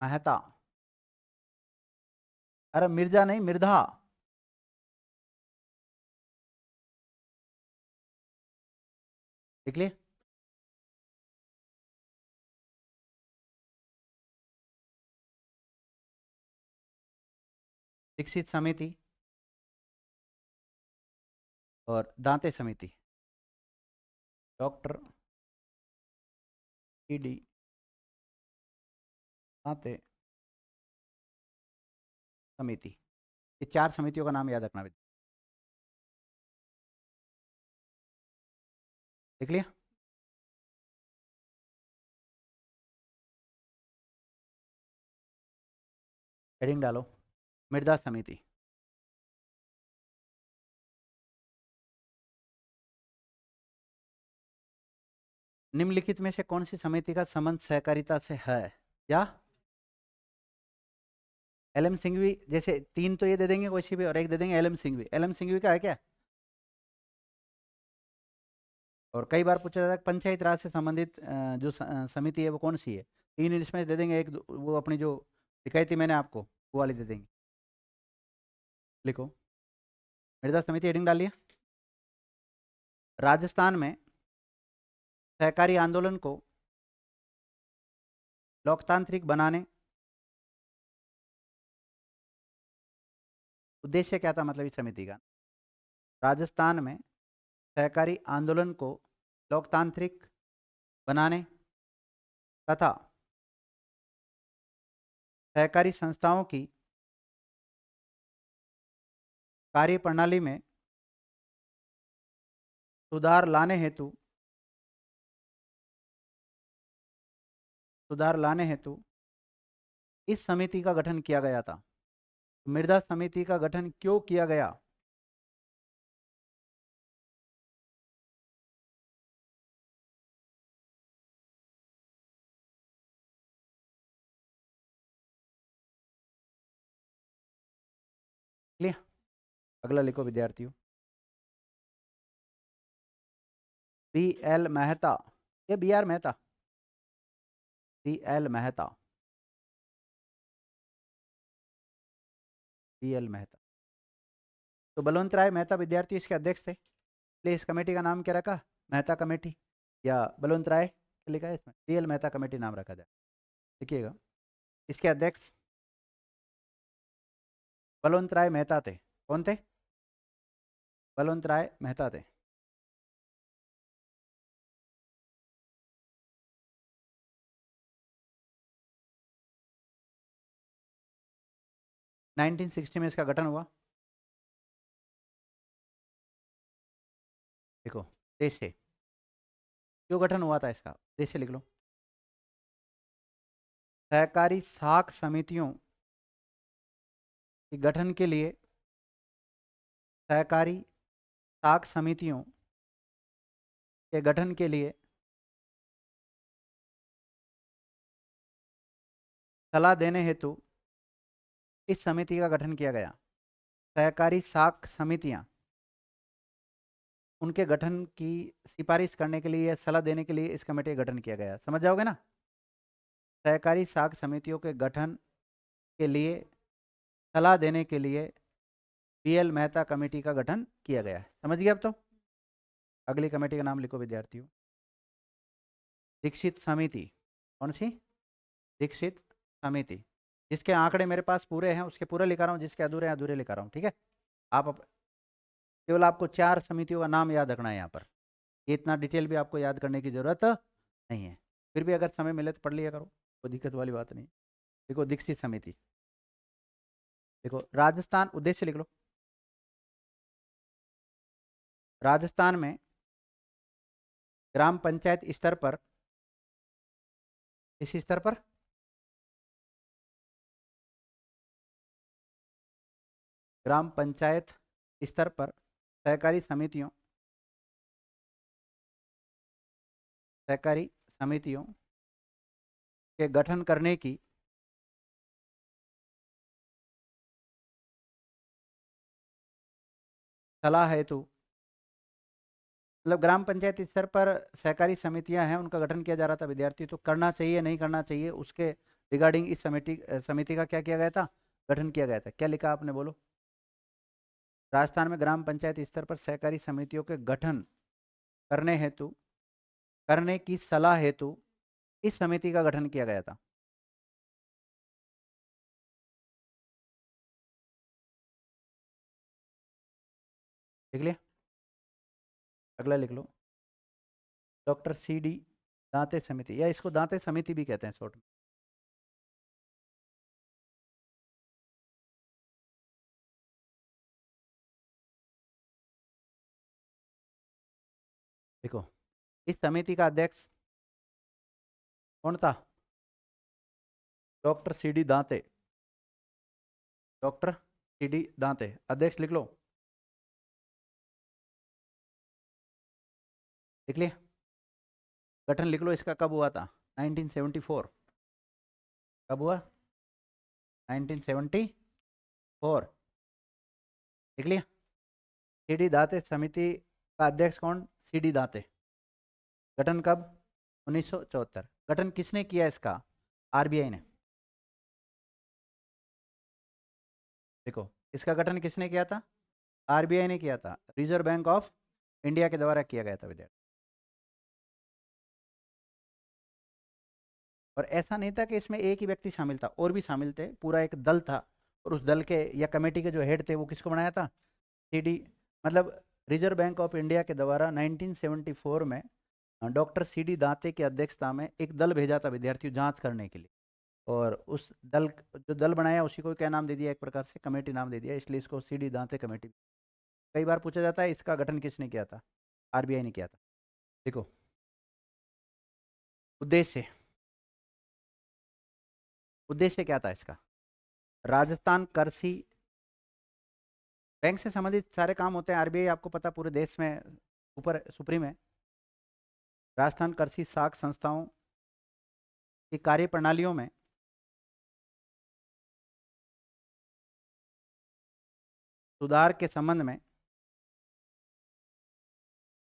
मेहता, अरे मिर्जा नहीं, मृधा, लिख लिए? दीक्षित समिति और दांते समिति, डॉक्टर ED दांते समिति, ये 4 समितियों का नाम याद रखना। लिख लिया? हेडिंग डालो, मृदा समिति। निम्नलिखित में से कौन सी समिति का संबंध सहकारिता से है? या LM सिंघवी, जैसे 3 तो ये दे देंगे कोई सी भी, और एक दे देंगे LM सिंघवी। LM सिंघवी का है क्या? और कई बार पूछा जाता है पंचायत राज से संबंधित जो समिति है वो कौन सी है? 3 इसमें दे देंगे, एक वो अपनी जो दिखाई थी मैंने आपको, वो वाली दे देंगे। लिखो, मृदा समिति, हेडिंग डालिए। राजस्थान में सहकारी आंदोलन को लोकतांत्रिक बनाने, उद्देश्य क्या था मतलब इस समिति का? राजस्थान में सहकारी आंदोलन को लोकतांत्रिक बनाने तथा सहकारी संस्थाओं की कार्यप्रणाली में सुधार लाने हेतु इस समिति का गठन किया गया था। मृदा समिति का गठन क्यों किया गया? लिया? अगला लिखो विद्यार्थियों। बी एल मेहता, ये B R Mehta, B L Mehta, B L Mehta. तो बलवंत राय मेहता विद्यार्थी इसके अध्यक्ष थे, इसलिए इस कमेटी का नाम क्या रखा, मेहता कमेटी, या बलवंत राय लिखा है इसमें, बी एल मेहता कमेटी नाम रखा जाए। देखिएगा, इसके अध्यक्ष बलवंत राय मेहता थे। कौन थे? बलवंत राय मेहता थे। नाइनटीन 1960 में इसका गठन हुआ। देखो, देश से क्यों गठन हुआ था इसका, देश से लिख लो। सहकारी साख समितियों के गठन के लिए, सहकारी साख समितियों के गठन के लिए सलाह देने हेतु इस समिति का गठन किया गया। सहकारी साख समितियां, उनके गठन की सिफारिश करने के लिए या सलाह देने के लिए इस कमेटी का गठन किया गया। समझ जाओगे ना, सहकारी साख समितियों के गठन के लिए सलाह देने के लिए बी एल मेहता कमेटी का गठन किया गया है। समझ गए अब तो? अगली कमेटी का नाम लिखो विद्यार्थियों, दीक्षित समिति। कौन सी? दीक्षित समिति। जिसके आंकड़े मेरे पास पूरे हैं उसके पूरे लिखा रहा हूँ, जिसके अधूरे हैं अधूरे लिखा रहा हूँ, ठीक है। केवल आपको 4 समितियों का नाम याद रखना है यहाँ पर, इतना डिटेल भी आपको याद करने की जरूरत नहीं है। फिर भी अगर समय मिले तो पढ़ लिया करो, कोई दिक्कत वाली बात नहीं। देखो, दीक्षित समिति, देखो राजस्थान, उद्देश्य लिख लो। राजस्थान में ग्राम पंचायत स्तर पर, इस स्तर पर ग्राम पंचायत स्तर पर सहकारी समितियों, सहकारी समितियों के गठन करने की सलाह हेतु, मतलब ग्राम पंचायत स्तर पर सहकारी समितियां हैं, उनका गठन किया जा रहा था विद्यार्थी। तो करना चाहिए नहीं करना चाहिए उसके रिगार्डिंग इस समिति का क्या किया गया था, गठन किया गया था। क्या लिखा आपने, बोलो। राजस्थान में ग्राम पंचायत स्तर पर सहकारी समितियों के गठन करने हेतु, करने की सलाह हेतु इस समिति का गठन किया गया था। लिख लिया? अगला लिख लो, डॉक्टर सी डी दांते समिति, या इसको दांते समिति भी कहते हैं शॉर्ट में। देखो, इस समिति का अध्यक्ष कौन था? डॉक्टर सी डी दांते, डॉक्टर सी डी दांते, अध्यक्ष लिख लो। लिख लिया? गठन लिख लो इसका, कब हुआ था? 1974। कब हुआ? 1974। लिख लिया? सी डी दांते समिति का अध्यक्ष कौन? सी डी दांते। गठन कब? 1974। गठन किसने किया इसका? आरबीआई ने। देखो, इसका गठन किसने किया था? आरबीआई ने किया था, रिजर्व बैंक ऑफ इंडिया के द्वारा किया गया था विद्यार्थी। और ऐसा नहीं था कि इसमें एक ही व्यक्ति शामिल था, और भी शामिल थे, पूरा एक दल था। और उस दल के या कमेटी के जो हेड थे वो किसको बनाया था? सीडी, मतलब रिजर्व बैंक ऑफ इंडिया के द्वारा 1974 में डॉक्टर सी डी दांते की अध्यक्षता में एक दल भेजा था विद्यार्थियों जांच करने के लिए। और उस दल, जो दल बनाया उसी को क्या नाम दे दिया, एक प्रकार से कमेटी नाम दे दिया, इसलिए इसको सी डी दांते कमेटी। कई बार पूछा जाता है इसका गठन किसने किया था? आरबीआई ने किया था। देखो, उद्देश्य, उद्देश्य क्या था इसका? राजस्थान कृषि बैंक से संबंधित सारे काम होते हैं। आरबीआई आपको पता पूरे देश में ऊपर सुप्रीम है। राजस्थान कृषि साख संस्थाओं की कार्य प्रणालियों में सुधार के संबंध में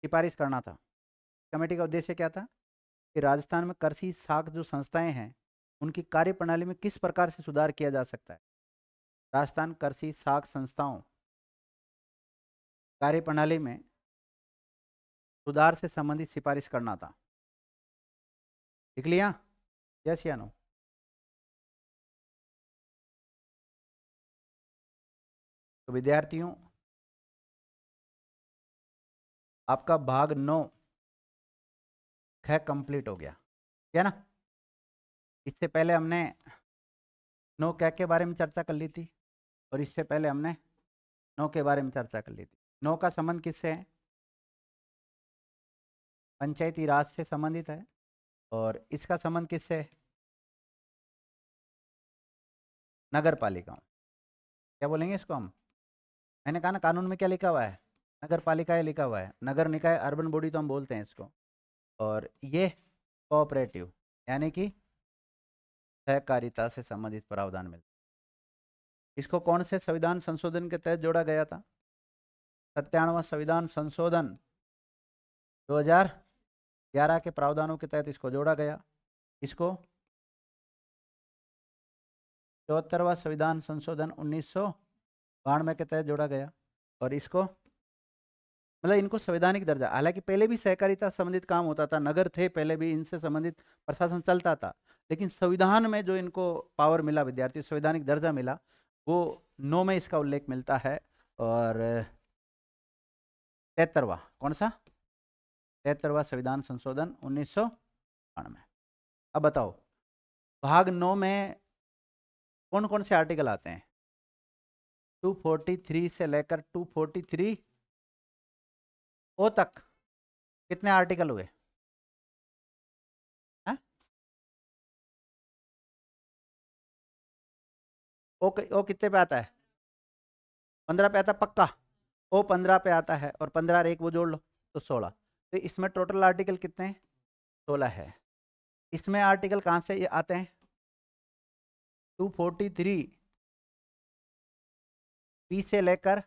सिफारिश करना था। कमेटी का उद्देश्य क्या था कि राजस्थान में कृषि साख जो संस्थाएं हैं उनकी कार्यप्रणाली में किस प्रकार से सुधार किया जा सकता है। राजस्थान कृषि साख संस्थाओं कार्यप्रणाली में सुधार से संबंधित सिफारिश करना था। लिख लिया? यस या नो? तो विद्यार्थियों, आपका भाग 9 ख कंप्लीट हो गया, क्या ना? इससे पहले हमने 9 क के बारे में चर्चा कर ली थी और इससे पहले हमने 9 के बारे में चर्चा कर ली थी। 9 का संबंध किससे है? पंचायती राज से संबंधित है। और इसका संबंध किससे है? नगर पालिकाओं। क्या बोलेंगे इसको हम? मैंने कहा ना, कानून में क्या लिखा हुआ है? नगर पालिकाएं लिखा हुआ है। नगर निकाय, अर्बन बॉडी तो हम बोलते हैं इसको। और ये कोऑपरेटिव यानी कि सहकारिता से संबंधित प्रावधान मिलता है। इसको कौन से संविधान संशोधन के तहत जोड़ा गया था? 97वां संविधान संशोधन 2011 के प्रावधानों के तहत इसको जोड़ा गया। इसको 74वां संविधान संशोधन 1992 के तहत जोड़ा गया। और इसको मतलब इनको संवैधानिक दर्जा, हालांकि पहले भी सहकारिता संबंधित काम होता था, नगर थे पहले भी, इनसे संबंधित प्रशासन चलता था, लेकिन संविधान में जो इनको पावर मिला, विद्यार्थी संवैधानिक दर्जा मिला, वो 9 में इसका उल्लेख मिलता है। और 73वां कौन सा? 73वां संविधान संशोधन 1992। अब बताओ भाग 9 में कौन कौन से आर्टिकल आते हैं? 243 से लेकर 243 ओ तक कितने आर्टिकल हुए? हैं? ओ कितने पे आता है? 15 पे आता पक्का? ओ 15 पे आता है और 15 और 1 वो जोड़ लो तो 16। तो इसमें टोटल आर्टिकल कितने हैं? 16 है। इसमें आर्टिकल कहाँ से ये आते हैं? 243 बी से लेकर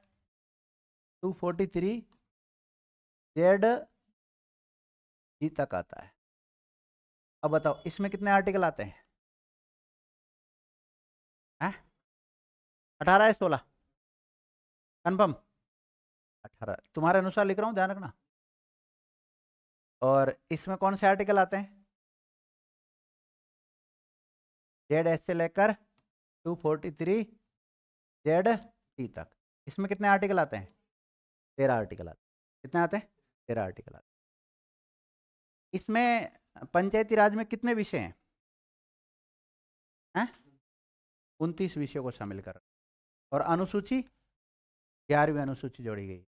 243 जेड जी तक आता है। अब बताओ इसमें कितने आर्टिकल आते हैं? 18 है 16? कन्फर्म? 18 तुम्हारे अनुसार लिख रहा हूँ, ध्यान रखना। और इसमें कौन से आर्टिकल आते हैं? जेड एस से लेकर 243 जेड टी तक। इसमें कितने आर्टिकल आते हैं? 13 आर्टिकल आते हैं। कितने आते हैं? 13 आर्टिकल आते हैं। इसमें पंचायती राज में कितने विषय हैं? 29 विषयों को शामिल कर। और अनुसूची 11वीं अनुसूची जोड़ी गई।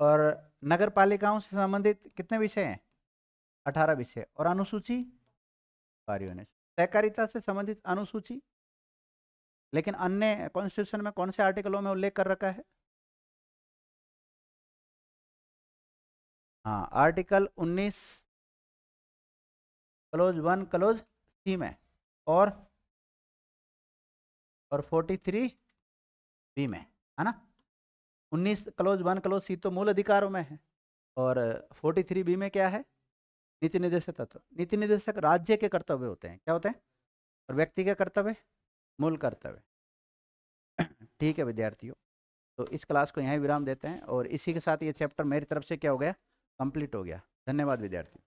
और नगर पालिकाओं से संबंधित कितने विषय हैं? 18 विषय। और अनुसूची कार्यों ने सहकारिता से संबंधित अनुसूची, लेकिन अन्य कॉन्स्टिट्यूशन में कौन से आर्टिकलों में उल्लेख कर रखा है? हाँ, आर्टिकल 19 क्लोज 1 क्लोज सी में और 43 बी में, है ना? 19 क्लोज 1 क्लोज सी तो मूल अधिकारों में है और 43 बी में क्या है? नीति निर्देशक तत्व। नीति निर्देशक राज्य के कर्तव्य होते हैं। क्या होते हैं? और व्यक्ति के कर्तव्य मूल कर्तव्य। ठीक है विद्यार्थियों, तो इस क्लास को यहीं विराम देते हैं और इसी के साथ ये चैप्टर मेरी तरफ से क्या हो गया? कंप्लीट हो गया। धन्यवाद विद्यार्थी।